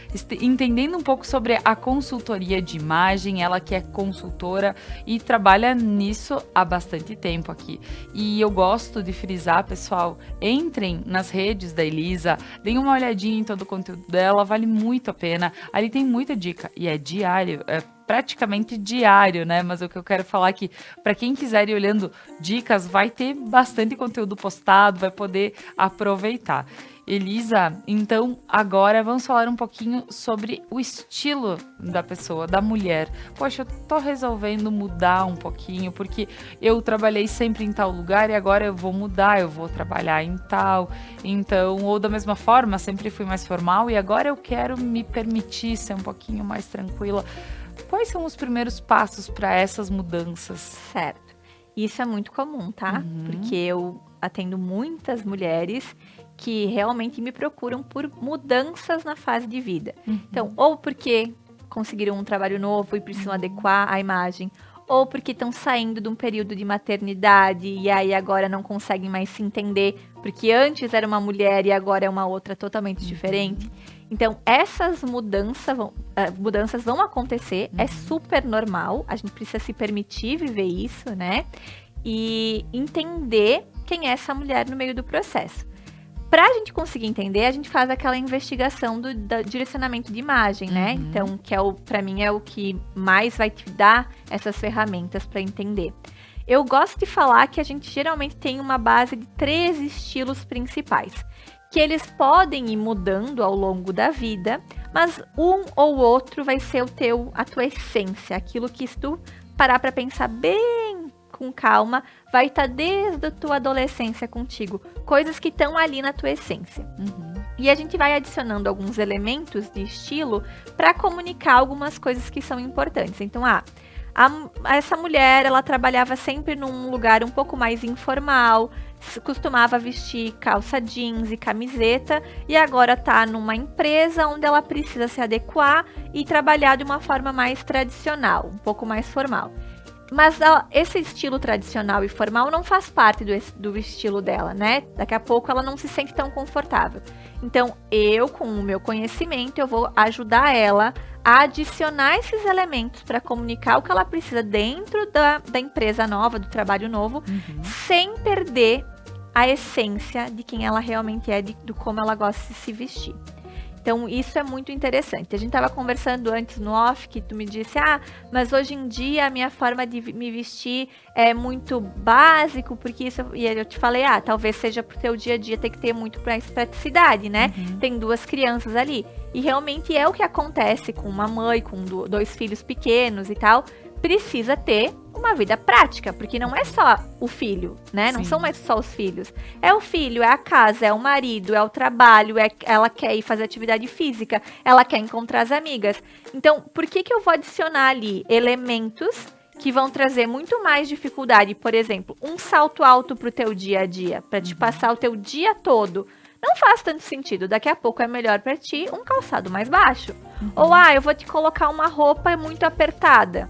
entendendo um pouco sobre a consultoria de imagem, ela que é consultora e trabalha nisso há bastante tempo aqui. E eu gosto de frisar, pessoal, entrem nas redes da Elisa, deem uma olhadinha em todo o conteúdo dela, vale muito a pena. Ali tem muita dica e é diário, praticamente diário, né? Mas o que eu quero falar aqui, para quem quiser ir olhando dicas, vai ter bastante conteúdo postado, vai poder aproveitar. Elisa, então agora vamos falar um pouquinho sobre o estilo da pessoa, da mulher. Poxa, eu tô resolvendo mudar um pouquinho, porque eu trabalhei sempre em tal lugar e agora eu vou mudar, eu vou trabalhar em tal. Então, ou da mesma forma, sempre fui mais formal e agora eu quero me permitir ser um pouquinho mais tranquila. Quais são os primeiros passos para essas mudanças? Certo. Isso é muito comum, tá? Porque eu atendo muitas mulheres que realmente me procuram por mudanças na fase de vida. Então, ou porque conseguiram um trabalho novo e precisam adequar a imagem, ou porque estão saindo de um período de maternidade e aí agora não conseguem mais se entender, porque antes era uma mulher e agora é uma outra totalmente diferente. Então, essas mudanças vão acontecer, é super normal, a gente precisa se permitir viver isso, né? E entender quem é essa mulher no meio do processo. Para a gente conseguir entender, a gente faz aquela investigação do direcionamento de imagem, né? Então, que para mim é o que mais vai te dar essas ferramentas para entender. Eu gosto de falar que a gente geralmente tem uma base de 3 estilos principais, que eles podem ir mudando ao longo da vida, mas um ou outro vai ser a tua essência, aquilo que se tu parar para pensar bem com calma, vai estar desde a tua adolescência contigo, coisas que estão ali na tua essência. E a gente vai adicionando alguns elementos de estilo para comunicar algumas coisas que são importantes. Então, essa mulher, ela trabalhava sempre num lugar um pouco mais informal, costumava vestir calça jeans e camiseta, e agora tá numa empresa onde ela precisa se adequar e trabalhar de uma forma mais tradicional, um pouco mais formal. Mas esse estilo tradicional e formal não faz parte do estilo dela, né? Daqui a pouco ela não se sente tão confortável. Então, eu, com o meu conhecimento, eu vou ajudar ela a adicionar esses elementos para comunicar o que ela precisa dentro da empresa nova, do trabalho novo, sem perder a essência de quem ela realmente é, do como ela gosta de se vestir. Então, isso é muito interessante. A gente estava conversando antes no off, que tu me disse, mas hoje em dia a minha forma de me vestir é muito básico, porque isso... E eu te falei, talvez seja pro teu dia a dia ter que ter muito mais praticidade, né? Tem 2 crianças ali. E realmente é o que acontece com uma mãe, com 2 filhos pequenos e tal. Precisa ter uma vida prática, porque não é só o filho, né? Não são mais só os filhos. É o filho, é a casa, é o marido, é o trabalho, ela quer ir fazer atividade física, ela quer encontrar as amigas. Então, por que eu vou adicionar ali elementos que vão trazer muito mais dificuldade? Por exemplo, um salto alto pro teu dia a dia, para te passar o teu dia todo. Não faz tanto sentido. Daqui a pouco é melhor para ti um calçado mais baixo. Ou, eu vou te colocar uma roupa muito apertada.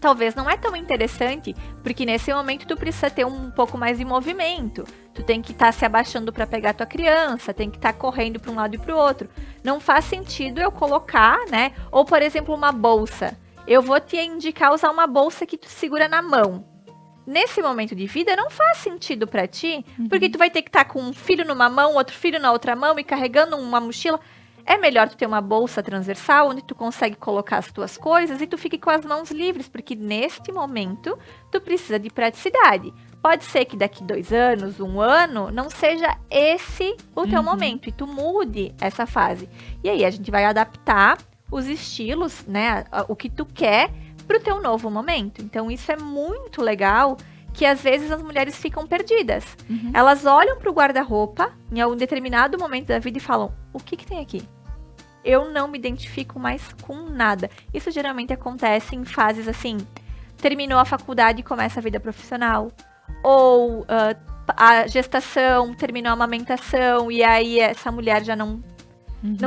Talvez não é tão interessante, porque nesse momento tu precisa ter um pouco mais de movimento. Tu tem que estar se abaixando para pegar tua criança, tem que estar correndo para um lado e para o outro. Não faz sentido eu colocar, né? Ou, por exemplo, uma bolsa. Eu vou te indicar usar uma bolsa que tu segura na mão. Nesse momento de vida, não faz sentido para ti, porque tu vai ter que estar com um filho numa mão, outro filho na outra mão e carregando uma mochila. É melhor tu ter uma bolsa transversal, onde tu consegue colocar as tuas coisas e tu fique com as mãos livres, porque neste momento tu precisa de praticidade. Pode ser que daqui 2 anos, 1 ano, não seja esse o teu momento e tu mude essa fase. E aí a gente vai adaptar os estilos, né, o que tu quer pro teu novo momento. Então isso é muito legal, que às vezes as mulheres ficam perdidas. Elas olham pro guarda-roupa em algum determinado momento da vida e falam, o que tem aqui? Eu não me identifico mais com nada. Isso geralmente acontece em fases assim, terminou a faculdade e começa a vida profissional. Ou a gestação, terminou a amamentação e aí essa mulher já não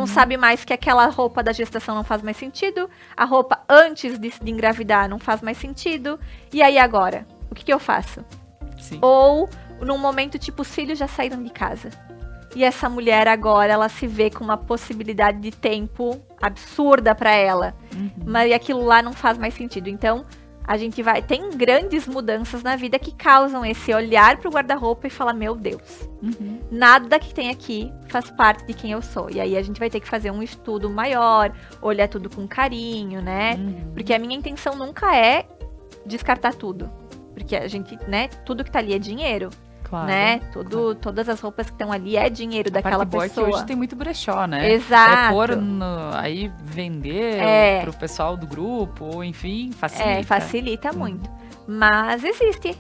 sabe mais que aquela roupa da gestação não faz mais sentido. A roupa antes de engravidar não faz mais sentido. E aí agora? O que eu faço? Sim. Ou num momento tipo, os filhos já saíram de casa. E essa mulher agora, ela se vê com uma possibilidade de tempo absurda pra ela. Mas aquilo lá não faz mais sentido. Então, a gente tem grandes mudanças na vida que causam esse olhar pro guarda-roupa e falar, meu Deus, nada que tem aqui faz parte de quem eu sou. E aí a gente vai ter que fazer um estudo maior, olhar tudo com carinho, né? Porque a minha intenção nunca é descartar tudo. Porque a gente, né, tudo que tá ali é dinheiro. Claro, né? Todas as roupas que estão ali é dinheiro daquela pessoa. É que hoje tem muito brechó, né? Exato. Pôr aí vender pro pessoal do grupo, ou enfim, facilita. Facilita muito. Mas existe,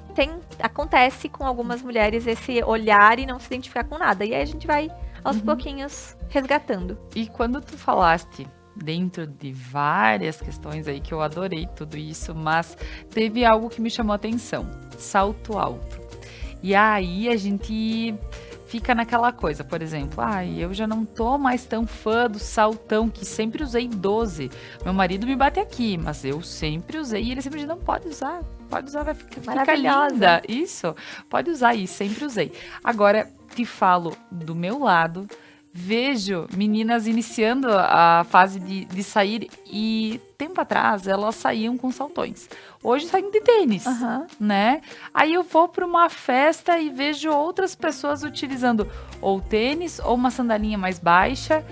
acontece com algumas mulheres esse olhar e não se identificar com nada. E aí a gente vai aos pouquinhos resgatando. E quando tu falaste dentro de várias questões aí que eu adorei tudo isso, mas teve algo que me chamou a atenção, salto alto. E aí a gente fica naquela coisa, por exemplo, eu já não tô mais tão fã do saltão, que sempre usei 12. Meu marido me bate aqui, mas eu sempre usei, e ele sempre diz, não, pode usar, vai ficar linda. Isso, pode usar, e sempre usei. Agora, te falo do meu lado, vejo meninas iniciando a fase de sair e tempo atrás elas saíam com saltões. Hoje saem de tênis, né? Aí eu vou para uma festa e vejo outras pessoas utilizando ou tênis ou uma sandalinha mais baixa.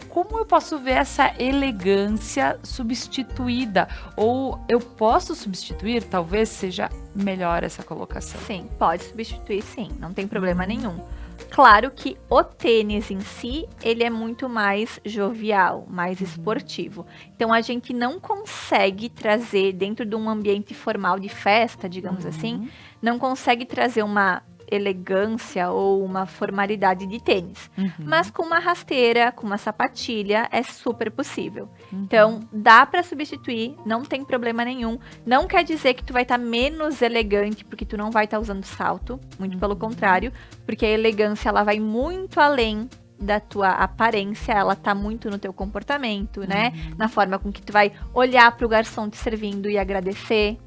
Como eu posso ver essa elegância substituída? Ou eu posso substituir? Talvez seja melhor essa colocação. Sim, pode substituir sim, não tem problema nenhum. Claro que o tênis em si, ele é muito mais jovial, mais esportivo. Então, a gente não consegue trazer dentro de um ambiente formal de festa, digamos assim, não consegue trazer uma elegância ou uma formalidade de tênis. Mas com uma rasteira, com uma sapatilha, é super possível. Então, dá para substituir, não tem problema nenhum. Não quer dizer que tu vai estar menos elegante porque tu não vai estar usando salto, muito pelo contrário, porque a elegância ela vai muito além da tua aparência, ela tá muito no teu comportamento, né? Na forma com que tu vai olhar pro garçom te servindo e agradecer.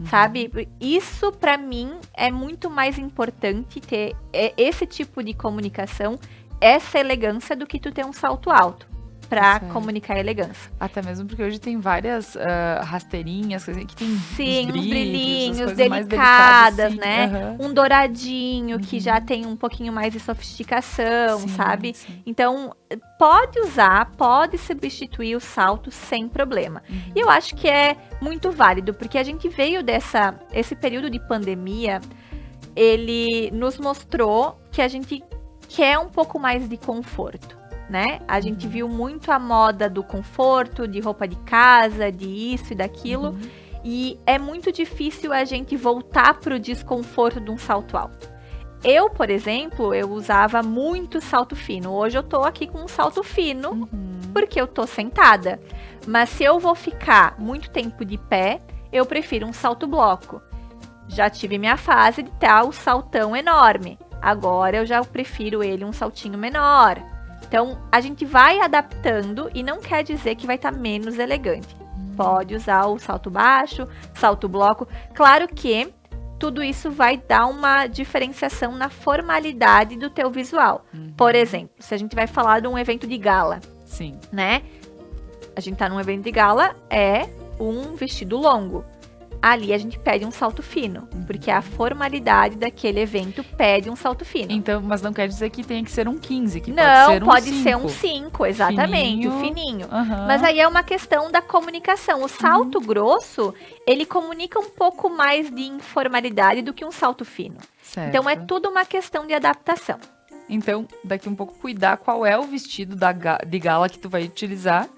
Sabe? Isso, pra mim, é muito mais importante ter esse tipo de comunicação, essa elegância, do que tu ter um salto alto pra comunicar elegância. Até mesmo porque hoje tem várias rasteirinhas que tem uns brilhinhos delicadas, né? Um douradinho que já tem um pouquinho mais de sofisticação, sabe? Sim. Então, pode substituir o salto sem problema. E eu acho que é muito válido, porque a gente veio esse período de pandemia, ele nos mostrou que a gente quer um pouco mais de conforto. Né? A gente viu muito a moda do conforto, de roupa de casa, de isso e daquilo. E é muito difícil a gente voltar pro desconforto de um salto alto. Eu, por exemplo, eu usava muito salto fino. Hoje eu tô aqui com um salto fino, porque eu tô sentada. Mas se eu vou ficar muito tempo de pé, eu prefiro um salto bloco. Já tive minha fase de ter o saltão enorme. Agora eu já prefiro ele um saltinho menor. Então, a gente vai adaptando e não quer dizer que vai estar menos elegante. Pode usar o salto baixo, salto bloco. Claro que tudo isso vai dar uma diferenciação na formalidade do teu visual. Por exemplo, se a gente vai falar de um evento de gala, né? A gente tá num evento de gala, é um vestido longo. Ali a gente pede um salto fino, porque a formalidade daquele evento pede um salto fino. Então, mas não quer dizer que tenha que ser um 15, que pode ser um 5, exatamente, o fininho. Mas aí é uma questão da comunicação. O salto grosso, ele comunica um pouco mais de informalidade do que um salto fino. Certo. Então, é tudo uma questão de adaptação. Então, daqui um pouco, cuidar qual é o vestido de gala que tu vai utilizar.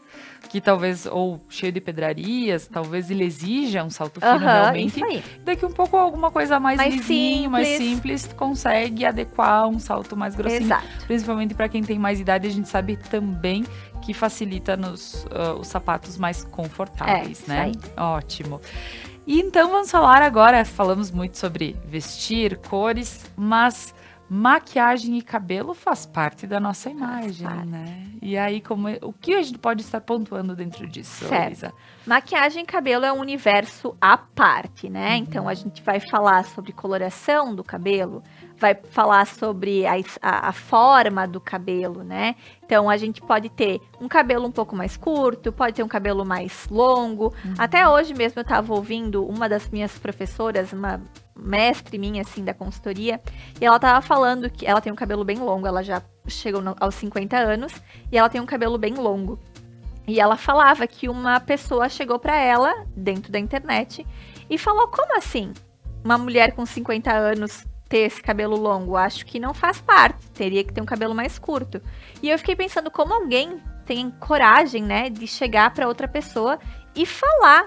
Que talvez, ou cheio de pedrarias, talvez ele exija um salto fino realmente. Isso aí. Daqui um pouco alguma coisa mais lisinho, mais simples, consegue adequar um salto mais grossinho. Exato. Principalmente para quem tem mais idade, a gente sabe também que facilita os sapatos mais confortáveis, né? Isso aí. Ótimo. E então vamos falar agora, falamos muito sobre vestir, cores, mas maquiagem e cabelo faz parte da nossa imagem, né? E aí, o que a gente pode estar pontuando dentro disso, Elisa? Maquiagem e cabelo é um universo à parte, né? Então, a gente vai falar sobre coloração do cabelo, vai falar sobre a forma do cabelo, né? Então, a gente pode ter um cabelo um pouco mais curto, pode ter um cabelo mais longo. Até hoje mesmo eu estava ouvindo uma das minhas professoras, uma mestre minha, assim, da consultoria, e ela tava falando que ela tem um cabelo bem longo, ela já chegou aos 50 anos, e ela tem um cabelo bem longo. E ela falava que uma pessoa chegou pra ela, dentro da internet, e falou, como assim? Uma mulher com 50 anos ter esse cabelo longo? Acho que não faz parte, teria que ter um cabelo mais curto. E eu fiquei pensando como alguém tem coragem, né, de chegar pra outra pessoa e falar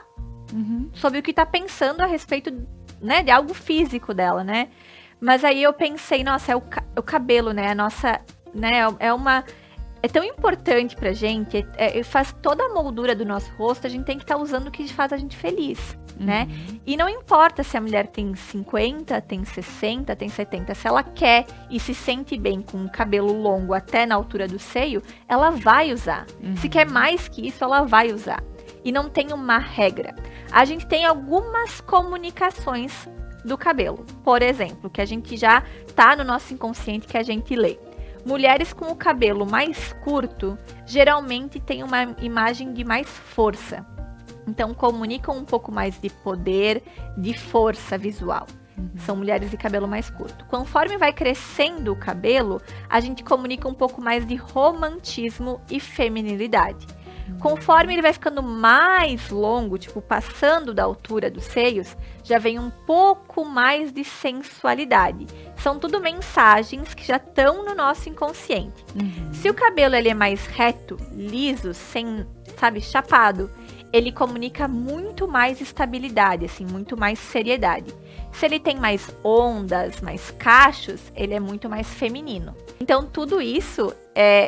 sobre o que tá pensando a respeito, né, de algo físico dela, né? Mas aí eu pensei, nossa, é o cabelo, né? A nossa, né, é tão importante pra gente, faz toda a moldura do nosso rosto, a gente tem que estar usando o que faz a gente feliz, né? E não importa se a mulher tem 50, tem 60, tem 70, se ela quer e se sente bem com um cabelo longo até na altura do seio, ela vai usar. Se quer mais que isso, ela vai usar. E não tem uma regra. A gente tem algumas comunicações do cabelo. Por exemplo, que a gente já tá no nosso inconsciente, que a gente lê. Mulheres com o cabelo mais curto geralmente têm uma imagem de mais força. Então comunicam um pouco mais de poder, de força visual. São mulheres de cabelo mais curto. Conforme vai crescendo o cabelo, a gente comunica um pouco mais de romantismo e feminilidade. Conforme ele vai ficando mais longo, tipo, passando da altura dos seios, já vem um pouco mais de sensualidade. São tudo mensagens que já estão no nosso inconsciente. Se o cabelo ele é mais reto, liso, sem, sabe, chapado, ele comunica muito mais estabilidade, assim, muito mais seriedade. Se ele tem mais ondas, mais cachos, ele é muito mais feminino. Então, tudo isso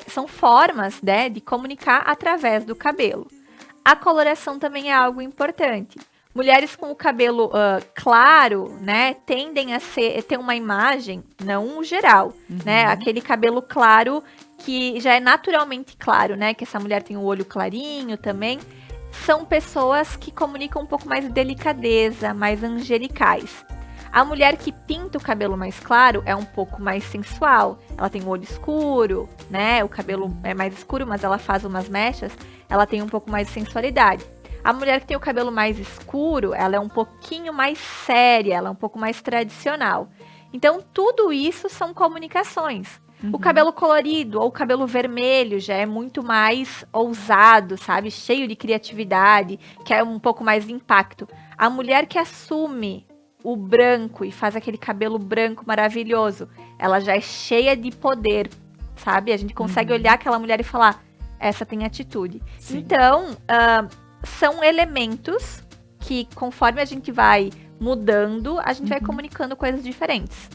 são formas, né, de comunicar através do cabelo. A coloração também é algo importante. Mulheres com o cabelo claro, né, tendem a ter uma imagem, não geral, né, aquele cabelo claro que já é naturalmente claro, né, que essa mulher tem o olho clarinho também. São pessoas que comunicam um pouco mais de delicadeza, mais angelicais. A mulher que pinta o cabelo mais claro é um pouco mais sensual. Ela tem o olho escuro, né? O cabelo é mais escuro, mas ela faz umas mechas. Ela tem um pouco mais de sensualidade. A mulher que tem o cabelo mais escuro, ela é um pouquinho mais séria, ela é um pouco mais tradicional. Então, tudo isso são comunicações. O cabelo colorido ou o cabelo vermelho já é muito mais ousado, sabe? Cheio de criatividade, que é um pouco mais de impacto. A mulher que assume o branco e faz aquele cabelo branco maravilhoso, ela já é cheia de poder, sabe? A gente consegue olhar aquela mulher e falar, essa tem atitude. Sim. Então, são elementos que, conforme a gente vai mudando, a gente vai comunicando coisas diferentes.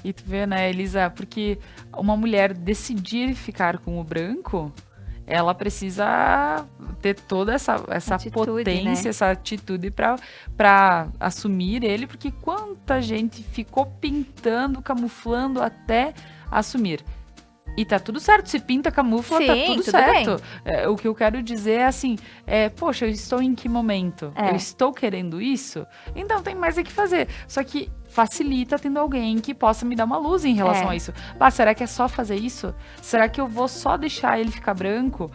E tu vê, né, Elisa, porque uma mulher decidir ficar com o branco, ela precisa ter toda essa atitude, potência, né? Essa atitude para assumir ele, porque quanta gente ficou pintando, camuflando até assumir. E tá tudo certo, se pinta, camufla, sim, tá tudo certo. O que eu quero dizer é assim, poxa, eu estou em que momento? Eu estou querendo isso? Então tem mais o que fazer. Só que facilita tendo alguém que possa me dar uma luz em relação a isso. Será que é só fazer isso? Será que eu vou só deixar ele ficar branco?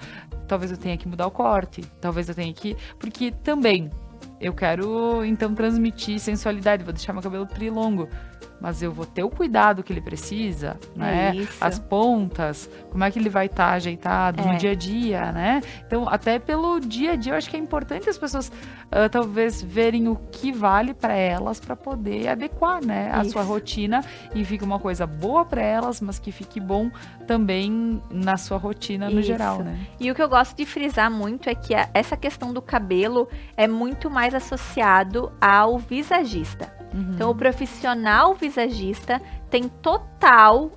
Talvez eu tenha que mudar o corte. Talvez eu tenha que... Porque também, eu quero, então, transmitir sensualidade. Vou deixar meu cabelo longo. Mas eu vou ter o cuidado que ele precisa, né? As pontas, como é que ele vai estar ajeitado no dia a dia, né? Então, até pelo dia a dia, eu acho que é importante as pessoas, talvez, verem o que vale para elas para poder adequar, né? A sua rotina e fique uma coisa boa para elas, mas que fique bom também na sua rotina no geral, né? E o que eu gosto de frisar muito é que essa questão do cabelo é muito mais associado ao visagista. Então, o profissional visagista tem total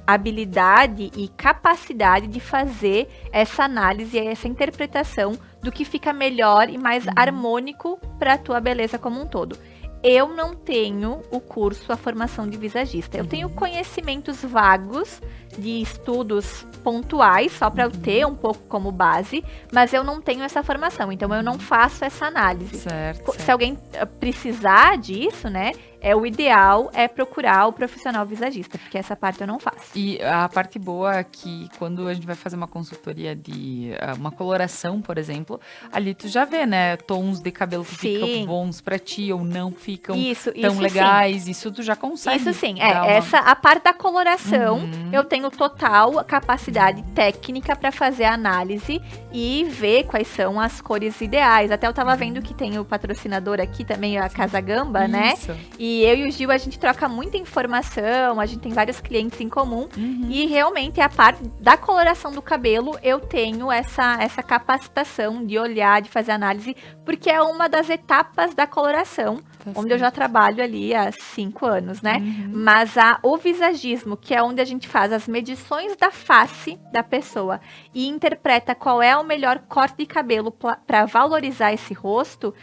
habilidade e capacidade de fazer essa análise e essa interpretação do que fica melhor e mais harmônico para tua beleza como um todo. Eu não tenho o curso, a formação de visagista. Eu tenho conhecimentos vagos de estudos pontuais, só para eu ter um pouco como base, mas eu não tenho essa formação, então eu não faço essa análise. Certo. Se alguém precisar disso, né, o ideal é procurar o profissional visagista, porque essa parte eu não faço. E a parte boa é que quando a gente vai fazer uma consultoria de uma coloração, por exemplo, ali tu já vê, né, tons de cabelo que ficam bons pra ti ou não ficam tão legais, sim. Isso tu já consegue. Isso sim, a parte da coloração, eu tenho total capacidade técnica para fazer a análise e ver quais são as cores ideais. Até eu tava vendo que tem o patrocinador aqui também, a Casa Gamba, né? E eu e o Gil, a gente troca muita informação, a gente tem vários clientes em comum. E realmente a parte da coloração do cabelo, eu tenho essa capacitação de olhar, de fazer análise, porque é uma das etapas da coloração, onde eu já trabalho ali há 5 anos, né? Mas o visagismo, que é onde a gente faz as medições da face da pessoa e interpreta qual é o melhor corte de cabelo para valorizar esse rosto,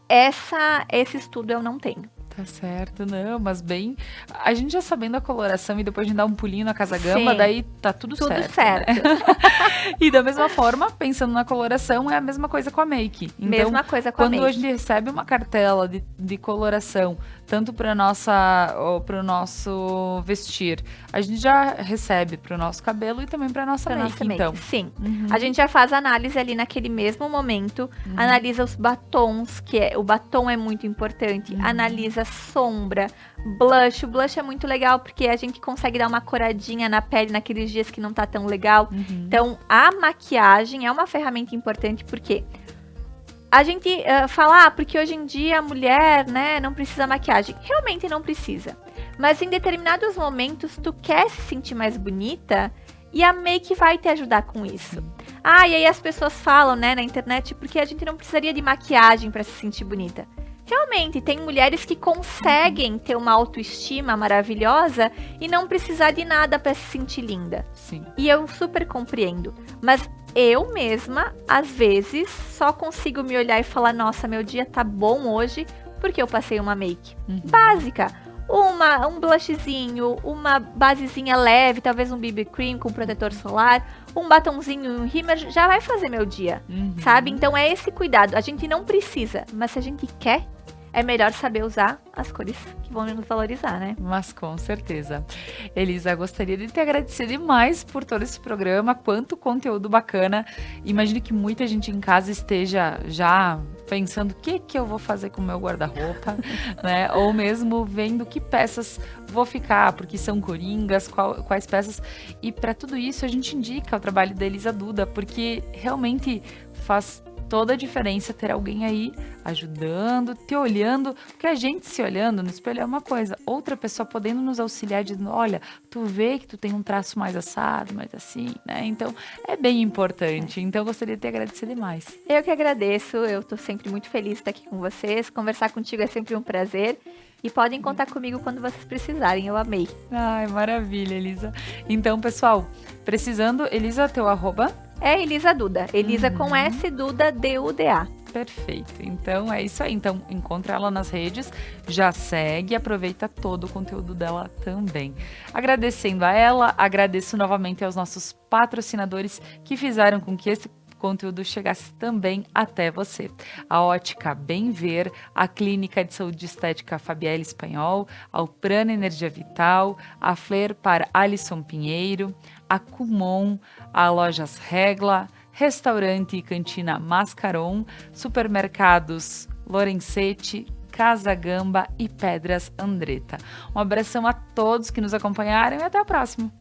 esse estudo eu não tenho. Tá certo, não, mas bem, a gente já sabendo a coloração e depois de dar um pulinho na Casa Gamba, daí tá tudo certo. Tudo certo. Né? E da mesma forma, pensando na coloração, é a mesma coisa com a make. Então, mesma coisa com a make. Quando a gente recebe uma cartela de coloração, tanto para o nosso vestir, a gente já recebe para o nosso cabelo e também para nossa make, então. Sim, a gente já faz análise ali naquele mesmo momento, analisa os batons, o batom é muito importante, analisa sombra, blush. O blush é muito legal porque a gente consegue dar uma coradinha na pele naqueles dias que não tá tão legal. Então, a maquiagem é uma ferramenta importante porque a gente fala, porque hoje em dia a mulher, né, não precisa maquiagem. Realmente não precisa. Mas em determinados momentos, tu quer se sentir mais bonita e a make vai te ajudar com isso. E aí as pessoas falam, né, na internet, porque a gente não precisaria de maquiagem para se sentir bonita. Realmente, tem mulheres que conseguem ter uma autoestima maravilhosa e não precisar de nada para se sentir linda. Sim. E eu super compreendo. Mas eu mesma, às vezes, só consigo me olhar e falar, nossa, meu dia tá bom hoje, porque eu passei uma make básica. Um blushzinho, uma basezinha leve, talvez um BB cream com protetor solar, um batonzinho, um rímel, já vai fazer meu dia, sabe? Então é esse cuidado. A gente não precisa, mas se a gente quer, é melhor saber usar as cores que vão nos valorizar, né? Mas com certeza. Elisa, gostaria de te agradecer demais por todo esse programa, quanto conteúdo bacana. Imagino que muita gente em casa esteja já pensando o que eu vou fazer com o meu guarda-roupa, né? Ou mesmo vendo que peças vou ficar, porque são coringas, quais peças. E para tudo isso a gente indica o trabalho da Elisa Duda, porque realmente faz toda a diferença ter alguém aí ajudando, te olhando, porque a gente se olhando no espelho é uma coisa, outra pessoa podendo nos auxiliar dizendo, olha, tu vê que tu tem um traço mais assado, mais assim, né? Então, é bem importante. Então, eu gostaria de te agradecer demais. Eu que agradeço, eu tô sempre muito feliz de estar aqui com vocês, conversar contigo é sempre um prazer. E podem contar comigo quando vocês precisarem, eu amei. Ai, maravilha, Elisa. Então, pessoal, precisando, Elisa, teu arroba? É Elisa Duda. Elisa com S, Duda, D-U-D-A. Perfeito. Então, é isso aí. Então, encontra ela nas redes, já segue e aproveita todo o conteúdo dela também. Agradecendo a ela, agradeço novamente aos nossos patrocinadores que fizeram com que esse conteúdo chegasse também até você. A Ótica Bem Ver, a Clínica de Saúde Estética Fabielle Espanhol, a Uprana Energia Vital, a Flair para Alisson Pinheiro, a Kumon, a Lojas Regla, Restaurante e Cantina Mascaron, Supermercados Lorenzetti, Casa Gamba e Pedras Andretta. Um abração a todos que nos acompanharam e até a próxima!